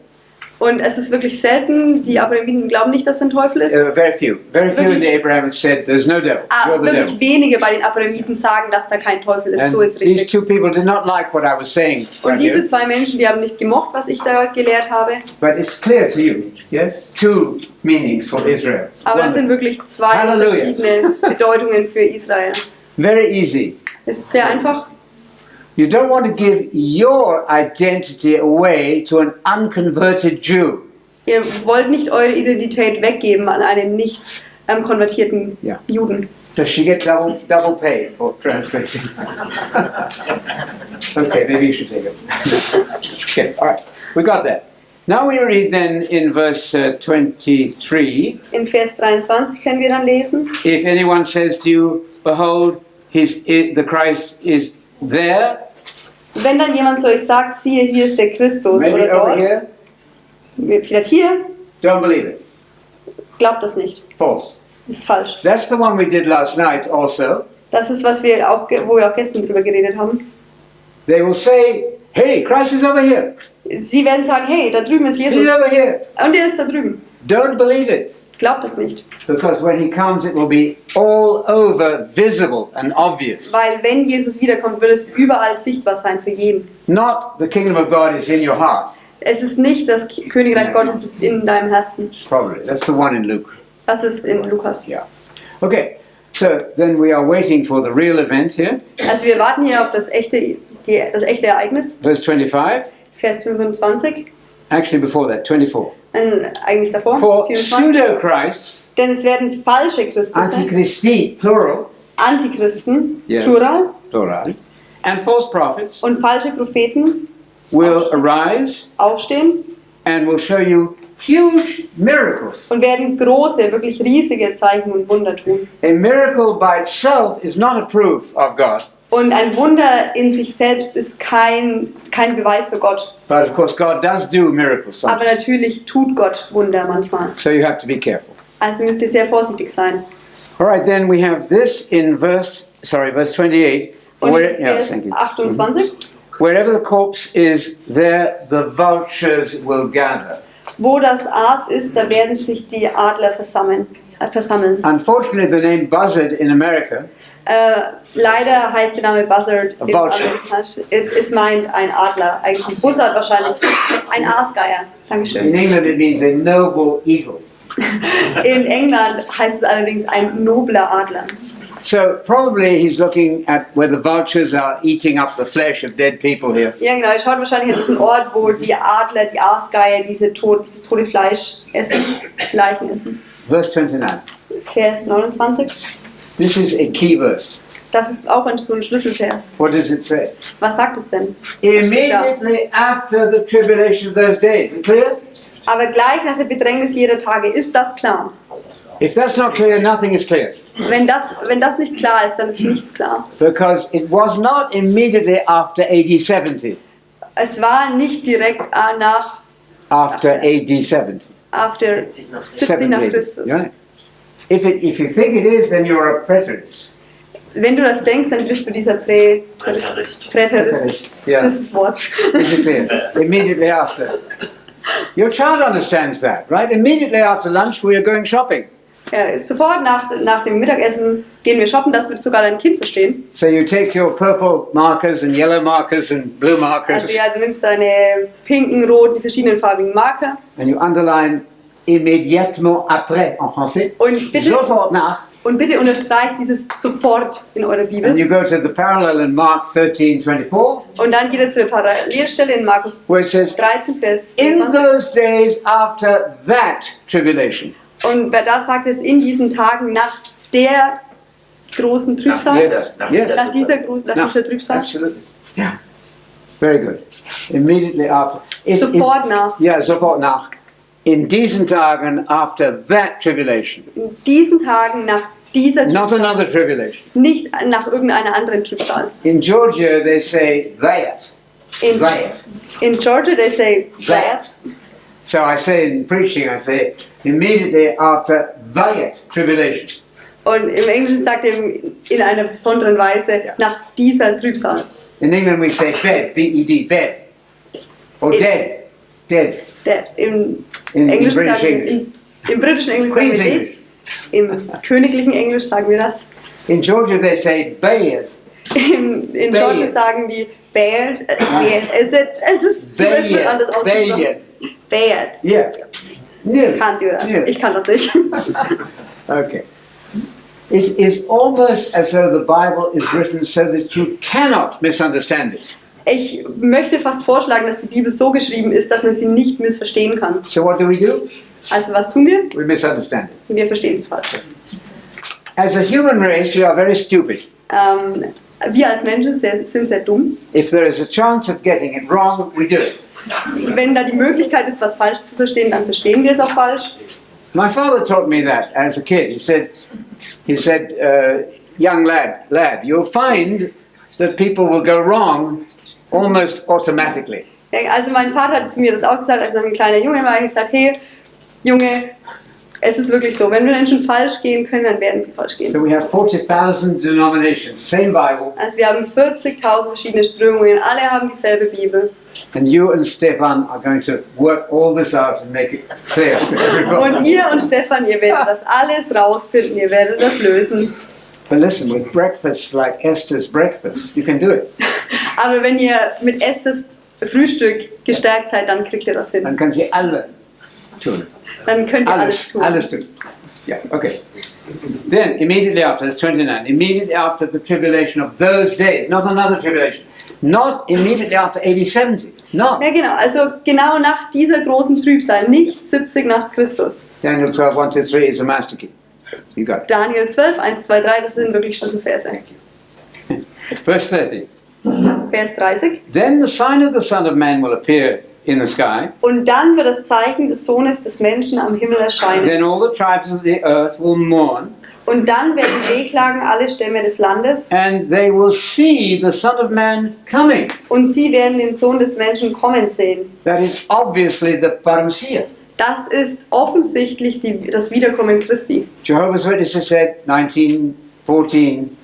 Und es ist wirklich selten, die Abrahamiten glauben nicht, dass ein Teufel ist. Very few in the Abrahamics said there's no devil. You're the Wirklich devil. wenige bei den Abrahamiten sagen, dass da kein Teufel ist. And So ist these richtig. two people did not like what I was saying Und right diese here, zwei Menschen, die haben nicht gemocht, was ich da gelehrt habe. but it's clear to you, yes? Two meanings for Israel. Aber das sind Wonderful. wirklich zwei Halleluja. verschiedene Bedeutungen für Israel. Very easy. Es ist sehr einfach. You don't want to give your identity away to an unconverted Jew. Ihr wollt nicht eure Identität weggeben an einen nicht konvertierten Ja. Juden. Does she get double pay for translation? Okay, maybe you should take it. Okay, all right, we got that. Now we read then in verse 23. In Vers 23 können wir dann lesen. If anyone says to you, behold, the Christ is there, Wenn dann jemand zu euch sagt, siehe, hier ist der Christus maybe oder over dort, here, vielleicht hier, don't believe it. glaubt das nicht. False. Ist falsch. That's the one we did last night also. Das ist, wo wir auch gestern drüber geredet haben. They will say, hey, Christ is over here. Sie werden sagen, hey, da drüben ist He's Jesus. over here. Und er ist da drüben. Don't believe it. Glaubt das nicht. Because when he comes, it will be all over visible and obvious. Weil wenn Jesus wiederkommt, wird es überall sichtbar sein für jeden. Not the kingdom of God is in your heart. Es ist nicht das Königreich Gottes, es ist in deinem Herzen. Probably. That's the one in Luke. Das ist in Lukas. Yeah. Okay. So then we are waiting for the real event here. Also wir warten hier auf das echte Ereignis. Verse 25. Vers 25. Actually before that, 24. Eigentlich davor. For 24. pseudo-Christs, Denn es werden falsche Christen, Antichristi, plural, Antichristen, Yes. Plural, plural, and false prophets und falsche Propheten will arise aufstehen and will show you huge miracles. und werden große, wirklich riesige Zeichen und Wunder tun. A miracle by itself is not a proof of God, Und ein Wunder in sich selbst ist kein Beweis für Gott. but of course God does do miracles Aber sometimes. natürlich tut Gott Wunder manchmal. So you have to be careful. Also müsst ihr sehr vorsichtig sein. All right, then we have this in verse 28. Und Where, in yeah, Vers thank you. 28. Wherever the corpse is, there the vultures will gather. Wo das Aas ist, da werden sich die Adler versammeln. Unfortunately, the name Buzzard in America Leider heißt der Name Buzzard A im vulture. Amerikanischen. Es meint ein Adler, eigentlich Buzzard wahrscheinlich. Ein Aasgeier. In Dankeschön. England, it means a noble eagle. In England heißt es allerdings ein nobler Adler. So probably he's looking at where the vultures are eating up the flesh of dead people here. Ja genau, er schaut wahrscheinlich an diesen Ort, wo die Adler, die Aasgeier dieses tote Fleisch essen, Leichen essen. Verse 29. Vers 29. This is a key verse. Das ist auch so ein Schlüsselvers. What does it say? Was sagt es denn? Was steht da? Immediately after the tribulation of those days. Is it clear? Aber gleich nach der Bedrängnis jeder Tage ist das klar. If that's not clear, nothing is clear. Wenn das nicht klar ist, dann ist nichts klar. Because it was not immediately after AD 70. Es war nicht direkt nach After AD 70. after 70 nach Christus. Yeah. If you think it is, then you're a preterist. Wenn du das denkst, dann bist du dieser Präterist. Yeah. Das ist das Wort. Is it clear? Immediately after. Your child understands that, right? Immediately after lunch, we are going shopping. Ja, sofort nach dem Mittagessen gehen wir shoppen, das wird sogar dein Kind verstehen. So you take your purple markers and yellow markers and blue markers, Also ja, du nimmst deine pinken, roten, die verschiedenen farbigen Marker and you underline immédiatement après en français. und bitte, Sofort nach. unterstreicht dieses sofort in eurer And Bibel. you go to the parallel in Mark 13:24, Und dann geht er zu der Parallelstelle in Markus where it says, 13, Vers in 24. those days after that tribulation. Und da sagt es, in diesen Tagen nach der großen Trübsal, Yes. nach dieser Trübsal, Absolutely. Yeah. Very good. Immediately after. Sofort nach. Yeah, sofort nach. In diesen Tagen after that tribulation. in diesen Tagen nach dieser Not Trübsal, another tribulation. nicht nach irgendeiner anderen Trübsal. In Georgia, they say that. In Georgia they say that. So I say in preaching, I say immediately after that tribulation. Und im Englischen sagt er in einer besonderen Weise Ja. nach dieser Trübsal. In England, we say bed, B-E-D, bed. Or In- dead, dead. Im In Englischen British sagen English. im britischen Englisch sagen Queen's wir English. das. Im königlichen Englisch sagen wir das. In Georgia, they say bed. In Bayard. Georgia sagen die Bayard. Es ist Bayard. anders ausgesprochen. Bayard. Bayard. Yeah. Nearly. Kann sie oder? Nearly. Ich kann das nicht. Okay. It's almost as though the Bible is written so that you cannot misunderstand it. Ich möchte fast vorschlagen, dass die Bibel so geschrieben ist, dass man sie nicht missverstehen kann. So what do? Also was tun wir? We misunderstand it. Wir verstehen es falsch. As a human race, we are very stupid. Wir als Menschen sind sehr dumm. If there is a chance of getting it wrong, we do it. Wenn da die Möglichkeit ist, was falsch zu verstehen, dann verstehen wir es auch falsch. My father taught me that as a kid. He said, young lad, you'll find that people will go wrong almost automatically. Also mein Vater hat zu mir das auch gesagt, als ich noch ein kleiner Junge war. Er hat gesagt, hey, Junge, es ist wirklich so, wenn Menschen falsch gehen können, dann werden sie falsch gehen. So we have 40,000 denominations, same Bible, Also wir haben 40.000 verschiedene Strömungen, alle haben dieselbe Bibel. and you and Stefan are going to work all this out and make it clear to everybody. Und ihr und Stefan, ihr werdet das alles rausfinden, ihr werdet das lösen. But listen, with breakfast like Esther's breakfast, you can do it. Aber wenn ihr mit Esthers Frühstück gestärkt seid, dann kriegt ihr das hin. Dann kann sie alle tun. Dann könnt ihr alles tun. Alles tun. Yeah, okay. Then, immediately after, that's 29, immediately after the tribulation of those days, not another tribulation, not immediately after AD 70, no. Ja genau, also genau nach dieser großen Trübsal, nicht 70 nach Christus. Daniel 12, 1 to 3 is a master key. You got it. Daniel 12, 1, 2, 3, das sind wirklich Schlüsselverse. Verse 30. Vers 30. Then the sign of the Son of Man will appear in the sky. Und dann wird das Zeichen des Sohnes des Menschen am Himmel erscheinen. Then all the tribes of the earth will mourn, Und dann werden wehklagen alle Stämme des Landes. and they will see the Son of Man coming. Und sie werden den Sohn des Menschen kommen sehen. That is obviously the parousia. Das ist offensichtlich das Wiederkommen Christi. Jehovah's Witnesses said 1914,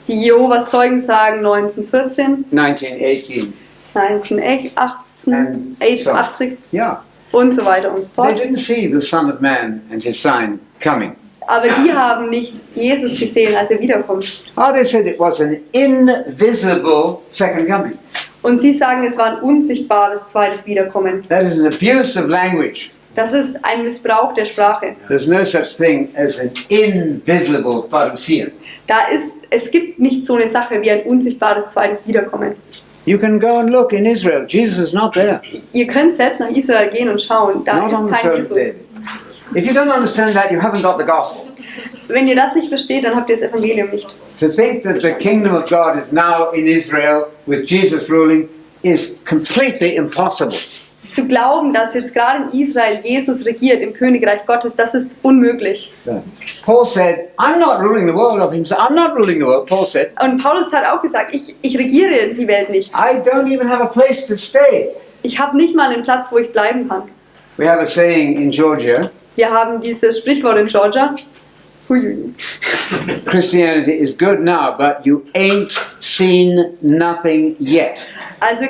Die Jehovas Zeugen sagen 1914, 1918. 1918 Yeah. und so weiter und so They fort. didn't see the Son of Man and his sign coming. Aber die haben nicht Jesus gesehen, als er wiederkommt. Oh, they said it was an invisible second coming. Und sie sagen, es war ein unsichtbares zweites Wiederkommen. That is an abuse of language. Das ist ein Missbrauch der Sprache. There's no such thing as an invisible parousia. Es gibt nicht so eine Sache wie ein unsichtbares zweites Wiederkommen. You can go and look in Israel. Jesus is not there. Ihr könnt selbst nach Israel gehen und schauen, da Not on ist the kein throne Jesus. bed. If you don't understand that, you haven't got the gospel. Wenn ihr das nicht versteht, dann habt ihr das Evangelium nicht. To think that the kingdom of God is now in Israel with Jesus ruling is completely impossible. Zu glauben, dass jetzt gerade in Israel Jesus regiert, im Königreich Gottes, das ist unmöglich. Paul said, I'm not ruling the world of himself. I'm not ruling the world, Paul said. Und Paulus hat auch gesagt, ich regiere die Welt nicht. I don't even have a place to stay. Ich habe nicht mal einen Platz, wo ich bleiben kann. We have a saying in Georgia, Wir haben dieses Sprichwort in Georgia. Huiui. Christianity is good now, but you ain't seen nothing yet. Also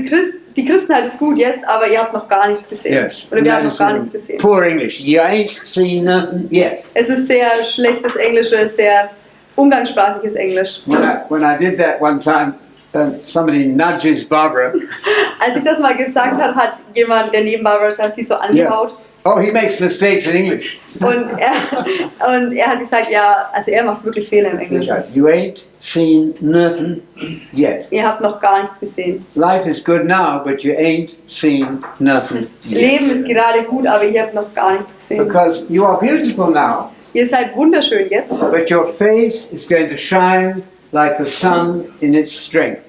die Christen halten es gut jetzt, aber ihr habt noch gar nichts gesehen. Yes. Oder wir haben That noch is gar in nichts gesehen. poor English. You ain't seen nothing yet. Es ist sehr schlechtes Englisch, sehr umgangssprachliches Englisch. When I did that one time, somebody nudges Barbara. Als ich das mal gesagt habe, hat jemand, der neben Barbara saß, sie so angebaut. Oh, he makes mistakes in English. Und er hat gesagt, ja, also er macht wirklich Fehler im Englisch. You ain't seen nothing yet. Ihr habt noch gar nichts gesehen. Life is good now, but you ain't seen nothing Das yet. Leben ist gerade gut, aber ihr habt noch gar nichts gesehen. Because you are beautiful now, Ihr seid wunderschön jetzt, but your face is going to shine like the sun in its strength.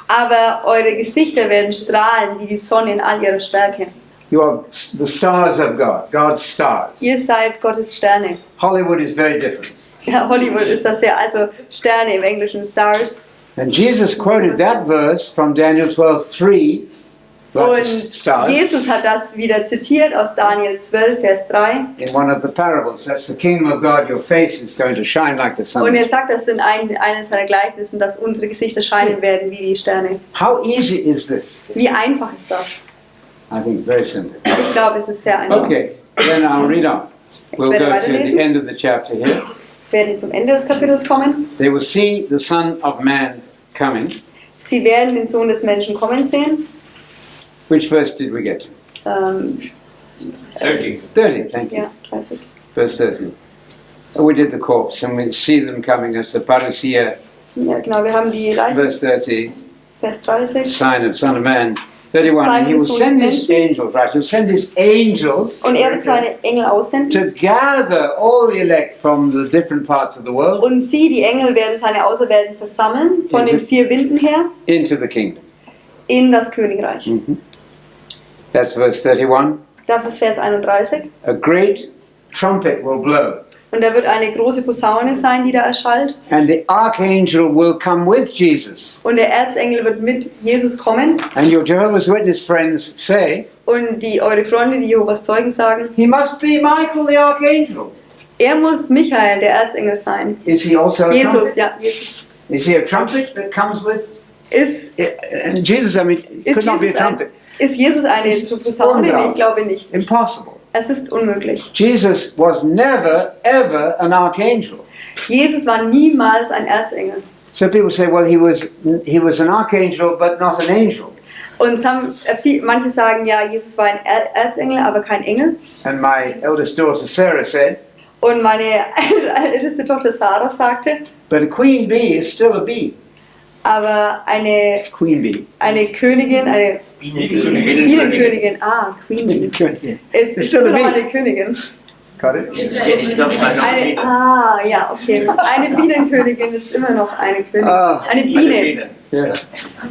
aber eure Gesichter werden strahlen wie die Sonne in all ihrer Stärke. You are the stars of God, God's stars. Ihr seid Gottes Sterne. Hollywood is very different. Ja, Hollywood ist das ja, also Sterne im Englischen, Stars. And Jesus quoted that verse from Daniel 12:3, like Und stars, Jesus hat das wieder zitiert aus Daniel 12, Vers 3. in one of the parables. That's the kingdom of God. Your face is going to shine like the sun. Und er sagt das in einem seiner Gleichnissen, dass unsere Gesichter scheinen werden wie die Sterne. How easy is this? Wie einfach ist das? I think very simple. Ich glaube, es ist sehr einfach. Okay, then I'll read on. We'll werde go to weiterlesen. the end of the chapter here. Wir werden zum Ende des Kapitels kommen. They will see the Son of Man coming. Sie werden den Sohn des Menschen kommen sehen. Which verse did we get to? 30. 30, thank you. Ja, 30. Verse 30. We did the corpse, and we see them coming as the parousia, Ja, genau, wir haben die Leiche, verse 30, Vers 30. sign of Son of Man. 31, and he will send his angels, right? He'll send his angels Und er wird seine Engel aussenden. to gather all the elect from the different parts of the world Und sie, die Engel, werden seine Auserwählten versammeln, von den 4 Winden her, into the kingdom. in das Königreich. That's verse 31. Das ist Vers 31. A great trumpet will blow, Und da wird eine große Posaune sein, die da erschallt. and the archangel will come with Jesus. Und der Erzengel wird mit Jesus kommen. And your Jehovah's Witness friends say, Und eure Freunde, die Jehovas Zeugen, sagen, he must be Michael the archangel. er muss Michael, der Erzengel, sein. Is he also a Jesus, trumpet? ja, Jesus. Is he a trumpet that comes with? Ist, And Jesus, I mean, ist, could not be a Jesus, trumpet. ist Jesus eine Posaune? Nee, ich glaube nicht. Impossible. Es ist unmöglich. Jesus was never, ever an archangel. Jesus war niemals ein Erzengel. So people say, well, he was an archangel, but not an angel. Und manche sagen, ja, Jesus war ein Erzengel, aber kein Engel. And my eldest daughter Sarah said, Und meine älteste Tochter Sarah sagte, but a queen bee is still a bee. aber eine Queen bee. Königin, eine Bienenkönigin, Queen Bee, ist Still a noch bee. eine Königin. Got it? Ist noch immer noch Eine, ja, okay. Eine Bienenkönigin ist immer noch eine Königin. Ah. Eine Biene. Yeah.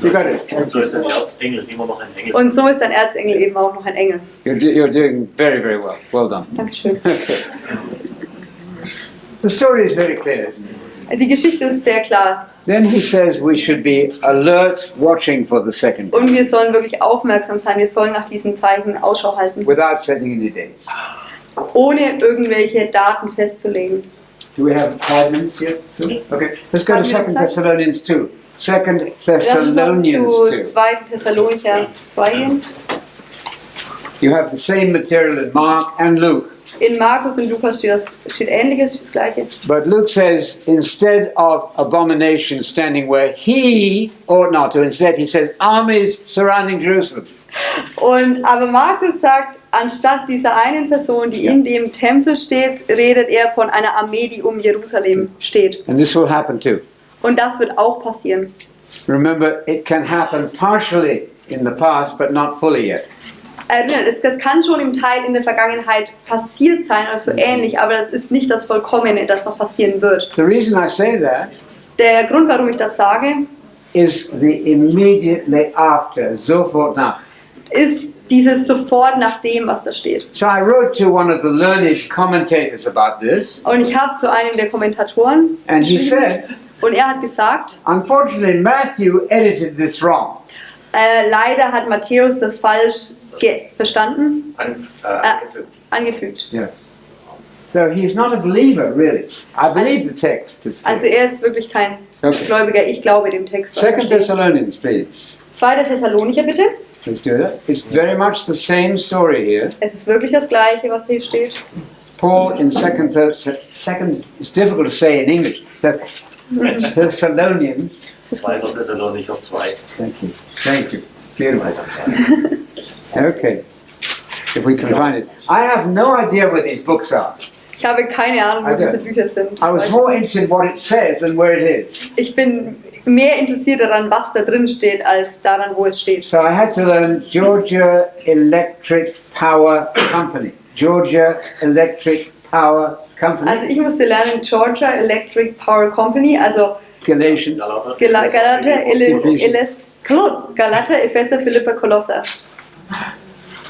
You got it. Und so ist ein Erzengel immer noch ein Engel. Und so ist ein Erzengel eben auch noch ein Engel. You're doing very, very well. Well done. Dankeschön. Okay. The story is very clear, isn't it? Die Geschichte ist sehr klar. Then he says we should be alert, watching for the second, Und wir sollen wirklich aufmerksam sein. Wir sollen nach diesen Zeichen Ausschau halten. without setting any dates. Ohne irgendwelche Daten festzulegen. Do we have 5 minutes yet? Okay. Let's go to Haben wir 2 Zeit? Thessalonians 2. 2 Lass uns noch Thessalonians zu 2. 2. Thessalonicher 2 gehen. You have the same material in Mark and Luke. In Markus und Lukas steht Ähnliches, das Gleiche. But Luke says, instead of abomination standing where he ought not to, instead he says, armies surrounding Jerusalem. Aber Markus sagt, anstatt dieser einen Person, die in dem Tempel steht, redet er von einer Armee, die um Jerusalem steht. And this will happen too. Und das wird auch passieren. Remember, it can happen partially in the past, but not fully yet. Erinnert, es kann schon im Teil in der Vergangenheit passiert sein, also ähnlich, aber das ist nicht das Vollkommene, das noch passieren wird. The reason I say that Der Grund, warum ich das sage, is the immediately after, sofort nach. ist dieses sofort nach dem, was da steht. So I wrote to one of the learned commentators about this, Und ich habe zu einem der Kommentatoren and he said, und er hat gesagt, unfortunately Matthew edited this wrong. leider hat Matthäus das falsch verstanden, angefügt. Yes. So he's not a believer, really. I believe the text. Is true. Also er ist wirklich kein Okay. Gläubiger, ich glaube dem Text. was da 2 steht. Thessalonians, please. 2. Thessalonicher bitte. Let's do that. It's very much the same story here. Es ist wirklich das Gleiche, was hier steht. Paul in second, it's difficult to say in English. Thessalonians. 2. Thessalonicher 2. Thank you. Thank you. Beautiful. Okay. If we can find it. I have no idea where these books are. Ich habe keine Ahnung, wo diese Bücher sind. I was more interested in what it says than where it is. Ich bin mehr interessiert daran, was da drin steht, als daran, wo es steht. So I had to learn Georgia Electric Power Company. Georgia Electric Power Company. Also ich musste lernen Georgia Electric Power Company, also Galatians. Galater, Epheser, Philipper, Kolosser.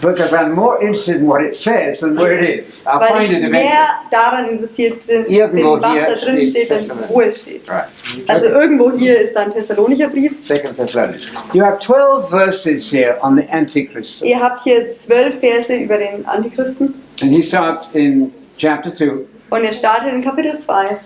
Because I'm more interested in what it says than where it is. I'll Weil find ich it eventually. mehr daran interessiert bin, Irgendwo was hier da drin steht steht, als wo es steht. Right. Also irgendwo hier ist da ein Thessalonicher Brief. 2 Thessalonians. You have 12 verses here on the Antichrist. Ihr habt hier 12 Verse über den Antichristen And he starts in chapter 2 und er startet in Kapitel 2.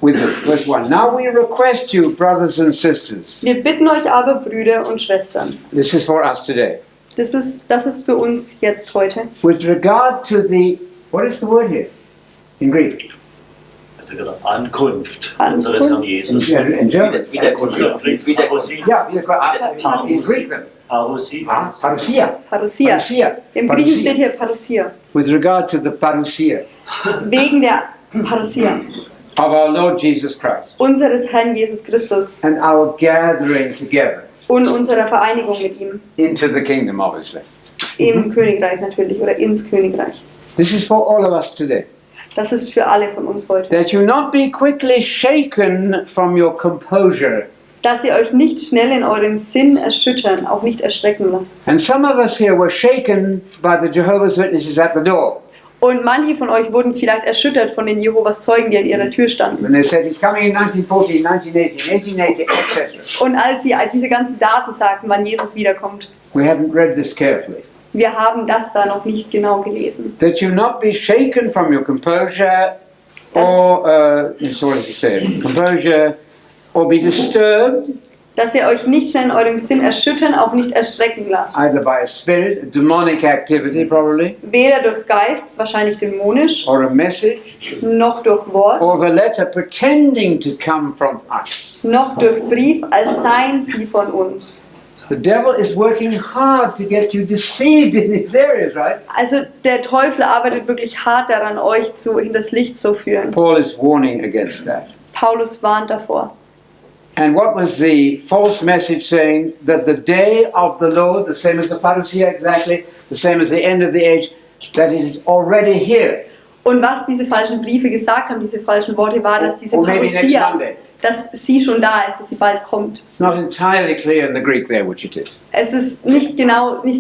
with this, verse 1. Now we request you, brothers and sisters. Wir bitten euch aber, Brüder und Schwestern, This is for us today. das ist für uns jetzt heute. With regard to the, what is the word here? In Greek? Ankunft Ankunft. unseres Herrn In, Jesus. in German? Wiederkunft. Yeah, in Greek then. Parousia. Parousia. Parousia. Parousia. Im Griechen steht hier Parousia. With regard to the parousia. wegen der Parousia of our Lord Jesus Christ unseres Herrn Jesus Christus and our gathering together und unserer Vereinigung mit ihm into the kingdom, obviously. im Königreich natürlich oder ins Königreich. This is for all of us today. Das ist für alle von uns heute. That you not be quickly shaken from your composure. Dass ihr euch nicht schnell in eurem Sinn erschüttern, auch nicht erschrecken lasst. And some of us here were shaken by the Jehovah's Witnesses at the door. Und manche von euch wurden vielleicht erschüttert von den Jehovas Zeugen, die an ihrer Tür standen. When they said he's coming in 1914, 1918, 1880, etc. Und als sie diese ganzen Daten sagten, wann Jesus wiederkommt, We hadn't read this carefully. wir haben das da noch nicht genau gelesen. That you not be shaken from your composure or, what did he say? Composure or be disturbed Dass ihr euch nicht schnell in eurem Sinn erschüttern, auch nicht erschrecken lasst. either by a spirit, a demonic activity probably, Weder durch Geist, wahrscheinlich dämonisch, or a message, noch durch Wort, or a letter pretending to come from us. noch durch Brief, als seien sie von uns. The devil is working hard to get you deceived in these areas, right? Also der Teufel arbeitet wirklich hart daran, euch hinters Licht zu führen. Paul is warning against that. Paulus warnt davor. And what was the false message saying? That the day of the Lord, the same as the parousia exactly, the same as the end of the age, that it is already here. Und was diese falschen Briefe gesagt haben, diese falschen Worte, war, dass diese Or maybe next Parousia, Monday. dass sie schon da ist, dass sie bald kommt. It's not entirely clear in the Greek there which it is. Es ist nicht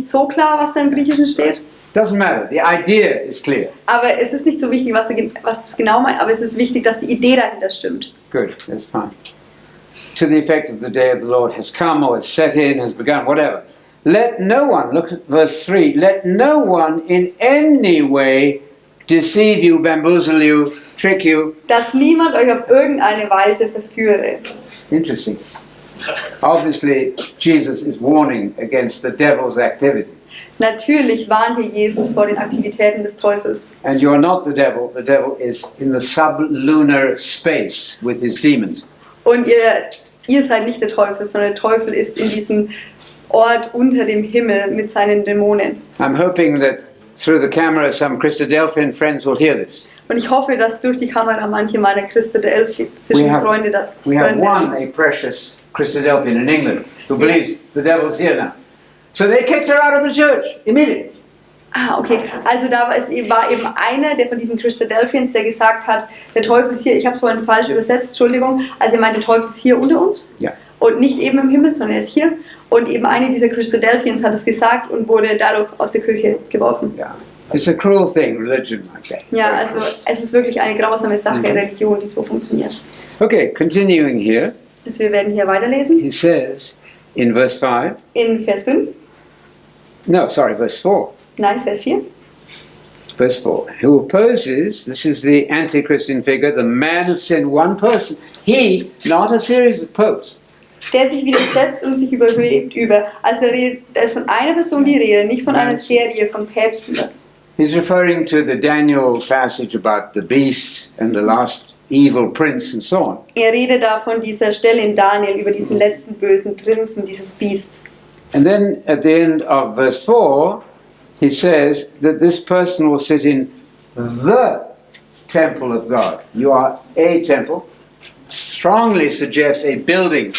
so klar, was da im Griechischen steht, Doesn't matter, the idea is clear. aber es ist nicht so wichtig, was das genau meint, aber es ist wichtig, dass die Idee dahinter stimmt. Good, that's fine. To the effect that the day of the Lord has come or has set in, has begun, whatever. Let no one, look at verse 3, let no one in any way deceive you, bamboozle you, trick you. Dass niemand euch auf irgendeine Weise verführe. Interesting. Obviously, Jesus is warning against the devil's activity. Natürlich warnte Jesus vor den Aktivitäten des Teufels. And you are not the devil is in the sublunar space with his demons. Und ihr seid nicht der Teufel, sondern der Teufel ist in diesem Ort unter dem Himmel mit seinen Dämonen. I'm hoping that through the camera some Christadelphian friends will hear this. Und ich hoffe, dass durch die Kamera manche meiner Christadelphischen Freunde das We have hören one, werden. a precious Christadelphian in England, who believes the devil's here now. So they kicked her out of the church immediately. Ah, okay. Also da war eben einer, der von diesen Christadelphians, der gesagt hat, der Teufel ist hier, ich habe es vorhin falsch übersetzt, Entschuldigung, also er meint, der Teufel ist hier unter uns Ja. und nicht eben im Himmel, sondern er ist hier. Und eben eine dieser Christadelphians hat das gesagt und wurde dadurch aus der Kirche geworfen. Yeah. It's a cruel thing, religion like that. Ja, also es ist wirklich eine grausame Sache, Religion, die so funktioniert. Okay, continuing here, Also wir werden hier weiterlesen, he says in verse 5, in Vers 5, verse 4. nein, Vers 4. Verse 4, who opposes, this is the Antichrist figure, the man of sin, one person, he, not a series of popes. Der sich widersetzt und sich überhebt über. Also da ist von einer Person die Rede, nicht von einer Serie von Päpsten. He's referring to the Daniel passage about the beast and the last evil prince and so on. Er redet da von dieser Stelle in Daniel über diesen letzten bösen Prinzen, dieses Biest. And then at the end of verse 4, he says that this person will sit in the temple of God. You are a temple. Strongly suggests a building.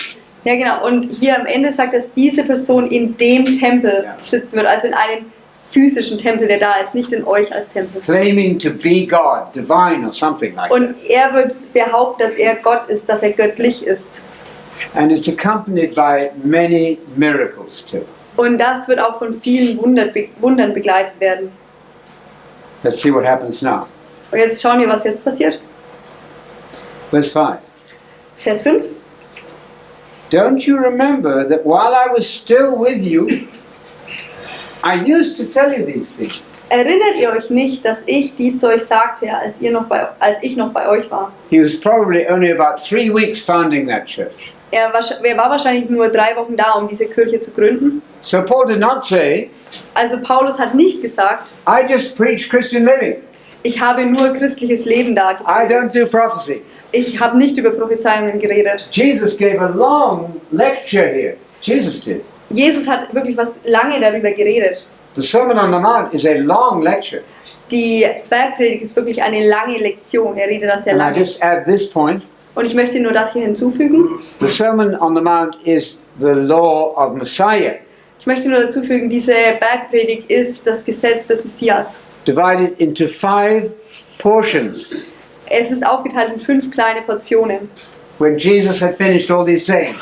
Ja, genau. Und hier am Ende sagt, dass diese Person in dem Tempel sitzen wird, also in einem physischen Tempel, der da ist, nicht in euch als Tempel. Claiming to be God, divine or something like that. Und er wird behaupten, dass er Gott ist, dass er göttlich ist. And it's accompanied by many miracles too. Und das wird auch von vielen Wundern begleitet werden. Let's see what happens now. Und jetzt schauen wir, was jetzt passiert. Verse 5. Vers 5. Don't you remember that while I was still with you, I used to tell you these things? Erinnert ihr euch nicht, dass ich dies zu euch sagte, als ich noch bei euch war? He was probably only about 3 weeks founding that church. Er war wahrscheinlich nur 3 Wochen da, um diese Kirche zu gründen. So Paul did not say, Also Paulus hat nicht gesagt, I just preach Christian living. ich habe nur christliches Leben I dargebracht. don't do prophecy. Ich habe nicht über Prophezeiungen geredet. Jesus gave a long lecture here. Jesus did. Jesus hat wirklich lange darüber geredet. The Sermon on the Mount is a long lecture. Die Bergpredigt ist wirklich eine lange Lektion. Er redet das sehr And I lange. just add this point. Und ich möchte nur das hier hinzufügen. The Sermon on the Mount is the law of Messiah, Ich möchte nur dazu fügen, diese Bergpredigt ist das Gesetz des Messias. divided into 5 portions. Es ist aufgeteilt in 5 kleine Portionen. When Jesus had finished all these sayings,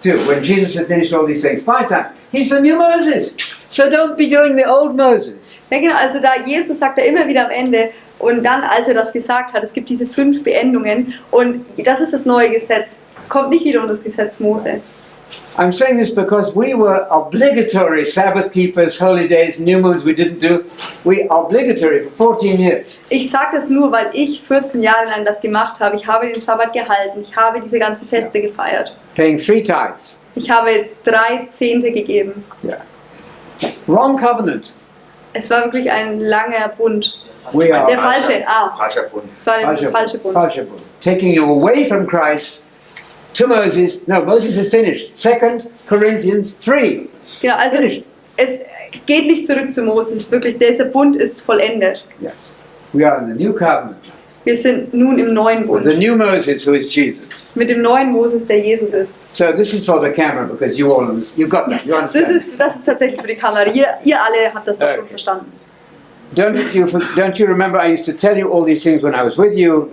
when Jesus had finished all these things 5 times, he's the new Moses. So don't be doing the old Moses. Ja genau, also da Jesus sagt er immer wieder am Ende und dann, als er das gesagt hat, es gibt diese 5 Beendungen und das ist das neue Gesetz. Kommt nicht wieder um das Gesetz Mose. I'm saying this because we were obligatory Sabbath keepers, holy days, new moons we didn't do. We obligatory for 14 years. Ich sage das nur, weil ich 14 Jahre lang das gemacht habe. Ich habe den Sabbat gehalten. Ich habe diese ganzen Feste gefeiert. Paying 3 tithes. Ich habe 3 Zehnte gegeben. Yeah. Wrong covenant. Es war wirklich ein langer Bund. We are Der falsche, Falscher Bund. es war der falsche Bund. Falsche Bund. Taking you away from Christ to Moses. No, Moses is finished. 2 Corinthians 3. Genau, also Finished. es geht nicht zurück zu Moses. Es ist wirklich, dieser Bund ist vollendet. Yes. We are in the new covenant. Wir sind nun im neuen With the Bund. new Moses who is Jesus. Mit dem neuen Moses, der Jesus ist. So this is for the camera because you all you've got that. You Das understand. ist tatsächlich für die Kamera. Ihr alle habt das doch Okay. schon verstanden. Don't you remember I used to tell you all these things when I was with you?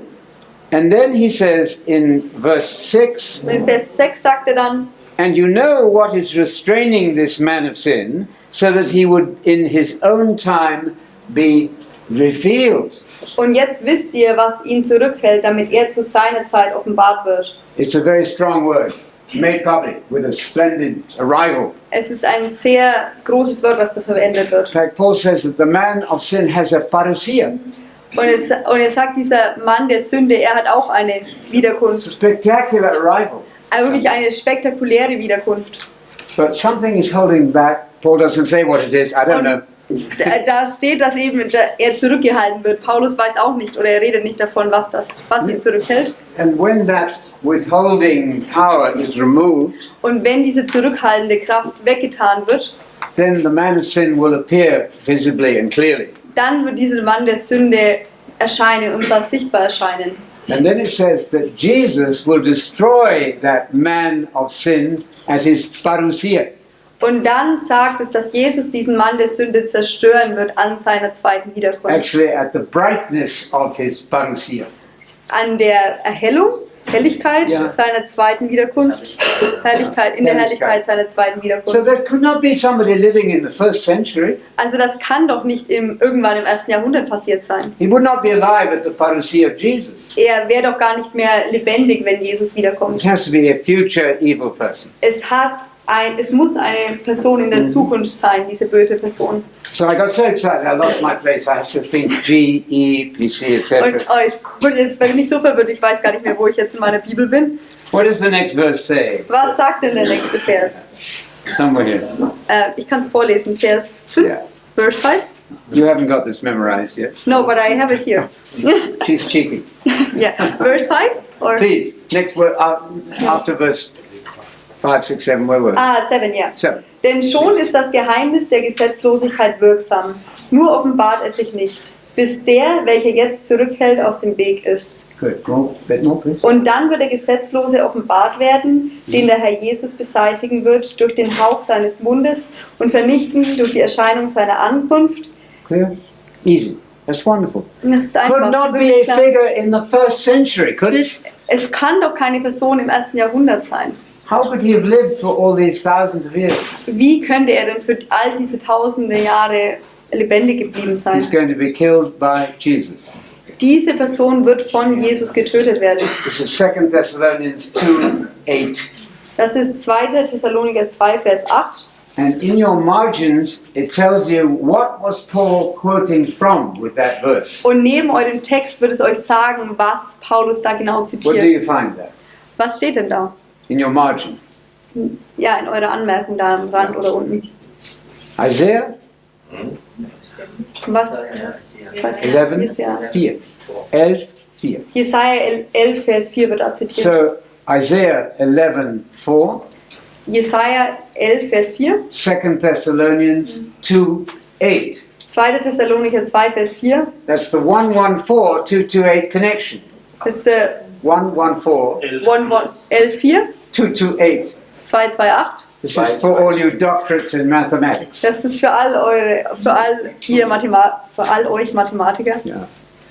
And then he says in verse 6, Und in Vers 6 sagt er dann, and you know what is restraining this man of sin, so that he would in his own time be revealed. und jetzt wisst ihr, was ihn zurückhält, damit er zu seiner Zeit offenbart wird. It's a very strong word, made public with a splendid arrival. Es ist ein sehr großes Wort, was da verwendet In wird. fact, Paul says that the man of sin has a parousia, Und er sagt, dieser Mann der Sünde, er hat auch eine a Wiederkunft. spectacular arrival. Wirklich eine spektakuläre Wiederkunft. But something is holding back. Paul doesn't say what it is, I don't know. Da steht, dass eben er zurückgehalten wird. Paulus weiß auch nicht oder er redet nicht davon, was ihn zurückhält. And when that withholding power is removed, Und wenn diese zurückhaltende Kraft weggetan wird, then the man of sin will appear visibly and clearly. dann wird dieser Mann der Sünde erscheinen und zwar sichtbar erscheinen. And then it says that Jesus will destroy that man of sin at his parousia. Und dann sagt es, dass Jesus diesen Mann der Sünde zerstören wird an seiner zweiten Wiederkunft. Actually, at the brightness of his parousia. An der Helligkeit Ja. seiner zweiten Wiederkunft. In der Herrlichkeit seiner zweiten So Wiederkunft. there could not be somebody living in the first century. Also das kann doch nicht irgendwann im 1. Jahrhundert passiert sein. He would not be alive at the parousia of Jesus. Er wäre doch gar nicht mehr lebendig, wenn Jesus wiederkommt. It has to be a future evil person. Es muss eine Person in der Zukunft sein, diese böse Person. So I got so excited, I lost my place. I had to think G, E, P, C, Und etc. jetzt bin ich so verwirrt, ich weiß gar nicht mehr, wo ich jetzt in meiner Bibel bin. What does the next verse say? Was sagt denn der nächste Vers? Somewhere here. Ich kann es vorlesen, Vers 5, Yeah. Verse 5. You haven't got this memorized yet. No, but I have it here. She's cheeky. Yeah, Verse 5? Or? Please, next word after verse 5, 6, 7, where were we? 7, ja. 7. Denn schon ist das Geheimnis der Gesetzlosigkeit wirksam, nur offenbart es sich nicht, bis der, welcher jetzt zurückhält, aus dem Weg ist. Good. More, bit more, please. Und dann wird der Gesetzlose offenbart werden, den der Herr Jesus beseitigen wird durch den Hauch seines Mundes und vernichten durch die Erscheinung seiner Ankunft. Clear? Easy. That's wonderful. Und das ist Could einfach. not be a figure in the first century, could it? Es kann doch keine Person im 1. Jahrhundert sein. How could he have lived for all these thousands of years? Wie könnte er denn für all diese tausende Jahre lebendig geblieben sein? He's going to be killed by Jesus. Diese Person wird von Jesus getötet werden. This is 2 Thessalonians 2:8. Das ist 2. Thessaloniker 2, Vers 8. And in your margins, it tells you what was Paul quoting from with that verse. Und neben eurem Text wird es euch sagen, was Paulus da genau What do zitiert. you find there? Was steht denn da? In your margin. Ja, in eurer Anmerkung da am Rand oder unten. Isaiah Was? 11, Jesaja 4. 11, 4. Jesaja 11, Vers 4 wird da zitiert. So Isaiah 11, 4. Jesaja 11, Vers 4. 2 Thessalonians 2, 8. 2. Thessalonicher 2, Vers 4. That's the 114-228 connection. Das ist der 114-228. 11.4, 228. 228. This is for all you doctorates in mathematics. Das ist für all euch Mathematiker. Yeah.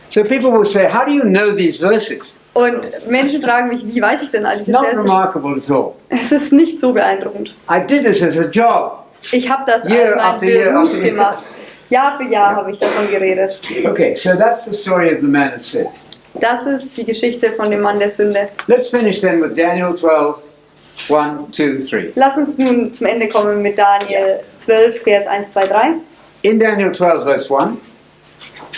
So people will say, how do you know these verses? Und Menschen fragen mich, wie weiß ich denn all It's diese not Verse? remarkable at all. Es ist nicht so beeindruckend. I did this as a job. Ich habe das Year als mein after year Beruf after year. gemacht. Jahr für Jahr habe ich davon geredet. Okay, so that's the story of the man of sin. Das ist die Geschichte von dem Mann der Sünde. Let's finish then with Daniel 12, 1, 2, 3. Lass uns nun zum Ende kommen mit Daniel 12, Vers 1, 2, 3. In Daniel 12, verse 1,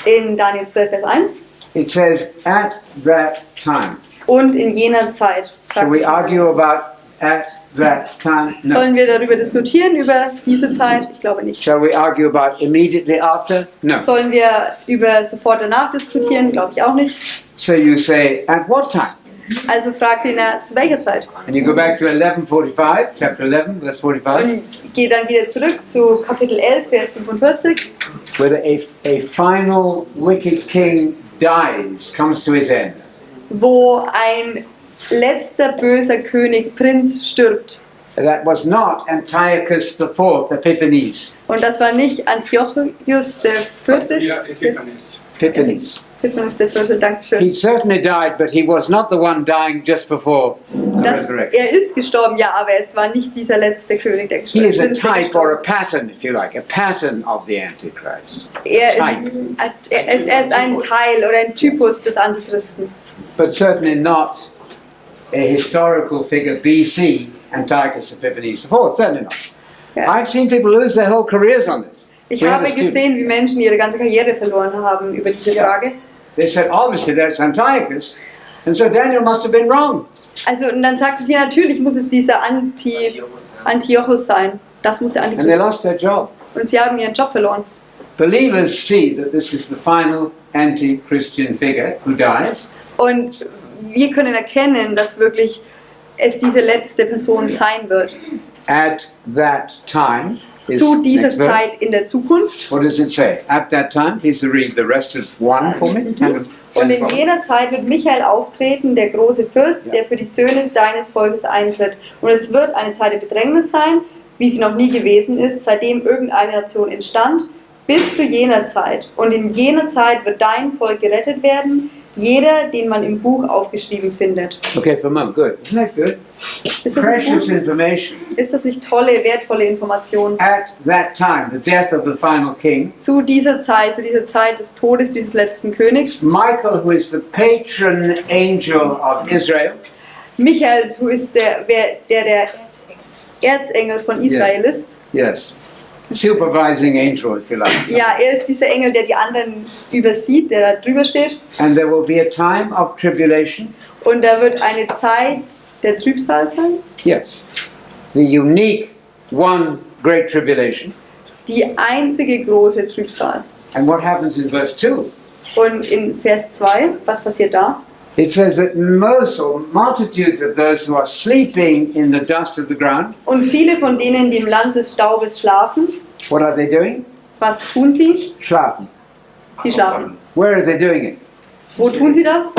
In Daniel 12, Vers 1. it says, at that time. Und in jener Zeit. Shall we argue about at that time? No. Sollen wir darüber diskutieren, über diese Zeit? Ich glaube nicht. Shall we argue about immediately after? No. Sollen wir über sofort danach diskutieren? Glaube ich auch nicht. So you say, at what time? Also fragt ihn er, zu welcher Zeit? And you go back to 11:45, chapter 11, verse 45, Und geht dann wieder zurück zu Kapitel 11, Vers 45, whether a final wicked king dies, comes to his end. wo ein letzter böser König, Prinz, stirbt. That was not Antiochus IV Epiphanes. Und das war nicht Antiochus der Vierte. Epiphanes. Epiphanes der Vierte, Dankeschön. He certainly died, but he was not the one dying just before the resurrection. Er ist gestorben, ja, aber es war nicht dieser letzte König, der He is a Prinz, der type or a gestorben pattern, if you like, a pattern of the Antichrist. Er ist ein Teil oder ein Typus des Antichristen. But certainly not a historical figure, BC, Antiochus Epiphanes IV, certainly not. Ja. I've seen people lose their whole careers on this. Ich We had habe a student. gesehen, wie Menschen ihre ganze Karriere verloren haben über diese Ja. Frage. They said, obviously that's Antiochus, and so Daniel must have been wrong. Also, und dann sagten sie, natürlich muss es dieser Antiochus sein. Das muss der And they Antichrist sein. lost their job. Und sie haben ihren Job verloren. Believers see that this is the final anti-Christian figure who dies, Und wir können erkennen, dass wirklich es diese letzte Person sein wird. at that time. is Zu dieser next verse. Zeit in der Zukunft. What does it say? At that time, please read the rest of 1 for me. Und in jener Zeit wird Michael auftreten, der große Fürst, der für die Söhne deines Volkes eintritt. Und es wird eine Zeit der Bedrängnis sein, wie sie noch nie gewesen ist, seitdem irgendeine Nation entstand, bis zu jener Zeit. Und in jener Zeit wird dein Volk gerettet werden, jeder, den man im Buch aufgeschrieben findet. Okay, for a moment, good. Isn't that good? Ist das nicht Precious gut? information. Ist das nicht tolle, wertvolle Information? At that time, the death of the final king, Zu dieser Zeit des Todes dieses letzten Königs, Michael, who is the patron angel of Israel, Michael, so ist der Erzengel von Israel ist. yes, supervising angel, if you like. Ja, er ist dieser Engel, der die anderen übersieht, der da drüber steht. And there will be a time of tribulation. Und da wird eine Zeit der Trübsal sein. Yes, the unique one great tribulation. Die einzige große Trübsal. And what happens in verse 2? Und in Vers 2, was passiert da? It says that most or multitudes of those who are sleeping in the dust of the ground, Und viele von denen, die im Land des Staubes schlafen, what are they doing? was tun sie? Schlafen. Sie schlafen. Where are they doing it? Wo tun sie das?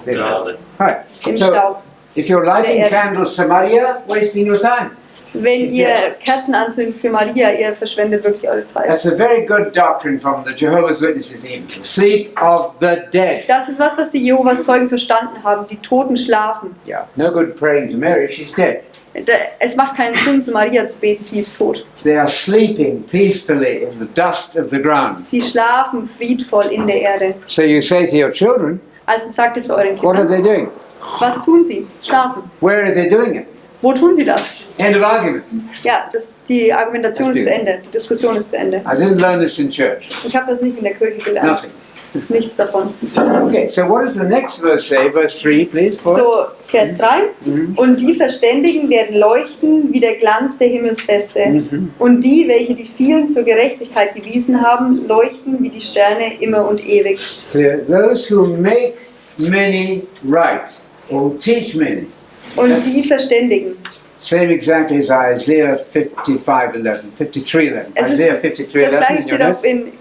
They- Gnade. Right. Im So Staub. if you're lighting Der Erde. candles to Maria, wasting your time. Wenn ihr Kerzen anzündet für Maria, ihr verschwendet wirklich eure Zeit. That's a very good doctrine from the Jehovah's Witnesses even. The sleep of the dead. Das ist was die Jehovas Zeugen verstanden haben. Die Toten schlafen. Yeah. No good praying to Mary, she's dead. Es macht keinen Sinn, zu Maria zu beten, sie ist tot. They are sleeping peacefully in the dust of the ground. Sie schlafen friedvoll in der Erde. So you say to your children, Also sagt ihr zu euren what are Kindern, they doing? was tun sie? Schlafen. Where are they doing it? Wo tun sie das? End of argument. Ja, die Argumentation ist zu Ende, die Diskussion ist zu Ende. I didn't learn this in church. Ich habe das nicht in der Kirche gelernt. Nothing. Nichts davon. Okay, so what does the next verse say? Verse 3, please, Paul. So, Vers 3. Und die Verständigen werden leuchten wie der Glanz der Himmelsfeste. Und die, welche die vielen zur Gerechtigkeit gewiesen haben, leuchten wie die Sterne immer und ewig. Clear. Those who make many right or teach many. Und die Verständigen. Same exactly as Isaiah 53:11. Es ist Isaiah das 53:11 gleiche in your steht auch notes. in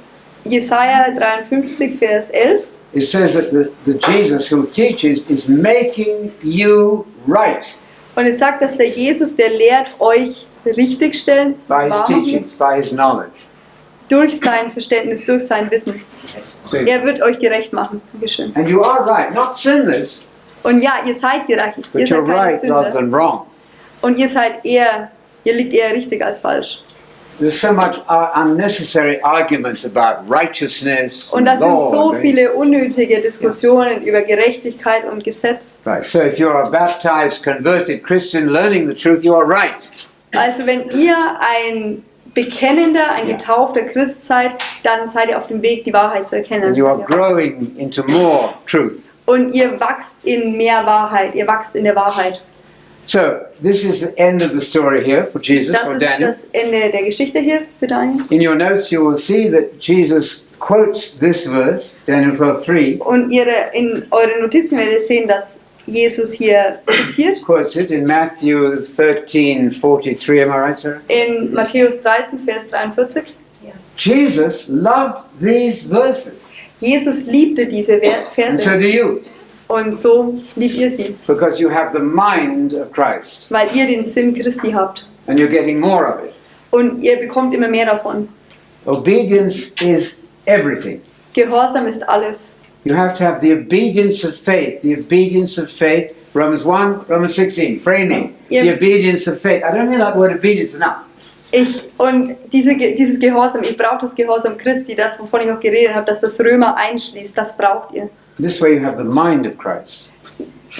Jesaja 53, Vers 11. It says that the Jesus who teaches is making you right Und es sagt, dass der Jesus, der lehrt euch richtigstellen, by his wahr machen, teachings, by his knowledge. durch sein Verständnis, durch sein Wissen. See? Er wird euch gerecht machen. Dankeschön. And you are right, not sinless, Und ja, ihr seid gerecht. Ihr but you're seid keine right rather Sünder. than wrong. Und ihr liegt eher richtig als falsch. There's so much unnecessary arguments about righteousness Und and das sind law. so and- viele unnötige Diskussionen über Gerechtigkeit und Gesetz. Right. So if you're a baptized, converted Christian learning the truth, you are right. Also wenn ihr ein bekennender, ein Ja. getaufter Christ seid, dann seid ihr auf dem Weg, die Wahrheit zu erkennen. And you are growing into more truth. Und ihr wachst in mehr Wahrheit, ihr wachst in der Wahrheit. So this is the end of the story here for Jesus Das or ist Daniel. das Ende der Geschichte hier für Daniel. In your notes, you will see that Jesus quotes this verse, Daniel 12:3, Und in euren Notizen werdet ihr sehen, dass Jesus hier zitiert. quotes it in Matthew 13:43. Am I right, sir? In Matthäus 13, Vers 43. Jesus loved these verses, Jesus liebte diese and so Verse do you, und so liebt ihr sie, because you have the mind of Christ, weil ihr den Sinn Christi habt. and you're getting more of it. Und ihr bekommt immer mehr davon. Obedience is everything. Gehorsam ist alles. You have to have the obedience of faith. The obedience of faith. Romans 1, Romans 16. Framing. Yeah. The obedience of faith. I don't hear that word obedience enough. Und dieses Gehorsam, ihr braucht das Gehorsam Christi, das, wovon ich auch geredet habe, dass das Römer einschließt, das braucht ihr. This way you have the mind of Christ.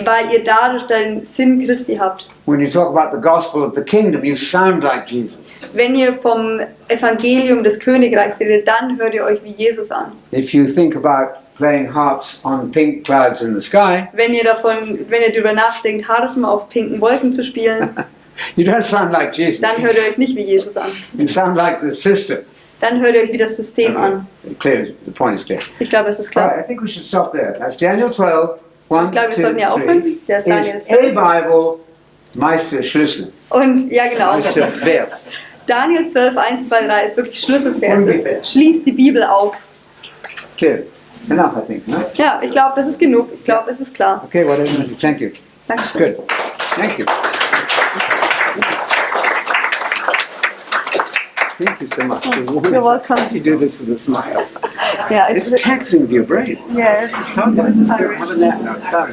Weil ihr dadurch den Sinn Christi habt. When you talk about the gospel of the kingdom, you sound like Jesus. Wenn ihr vom Evangelium des Königreichs redet, dann hört ihr euch wie Jesus an. If you think about playing harps on pink clouds in the sky, Wenn ihr darüber nachdenkt, Harfen auf pinken Wolken zu spielen, you don't sound like Jesus. dann hört ihr euch nicht wie Jesus an. You sound like the system. Dann hört ihr euch wie das System an. Clear. The point is clear. Ich glaube, das ist Right, I klar. think we should stop there. That's Daniel 12. 1, Ich glaube, wir 2, sollten ja 3. aufhören. Der ist Daniel Is a 12. Bible Meister Schlüssel. Und ja, genau. Meister Vers. Daniel 12, 1, 2, 3 ist wirklich Schlüsselvers. Ungefähr. Es schließt die Bibel auf. Clear. Enough, I think. No? Ja, ich glaube, das ist genug. Ich glaube, es ist klar. Okay, whatever. Thank you. Dankeschön. Good. Thank you. Thank you so much. You're welcome. You do this with a smile. Ja, It's taxing your brain. yeah, Have a nap now.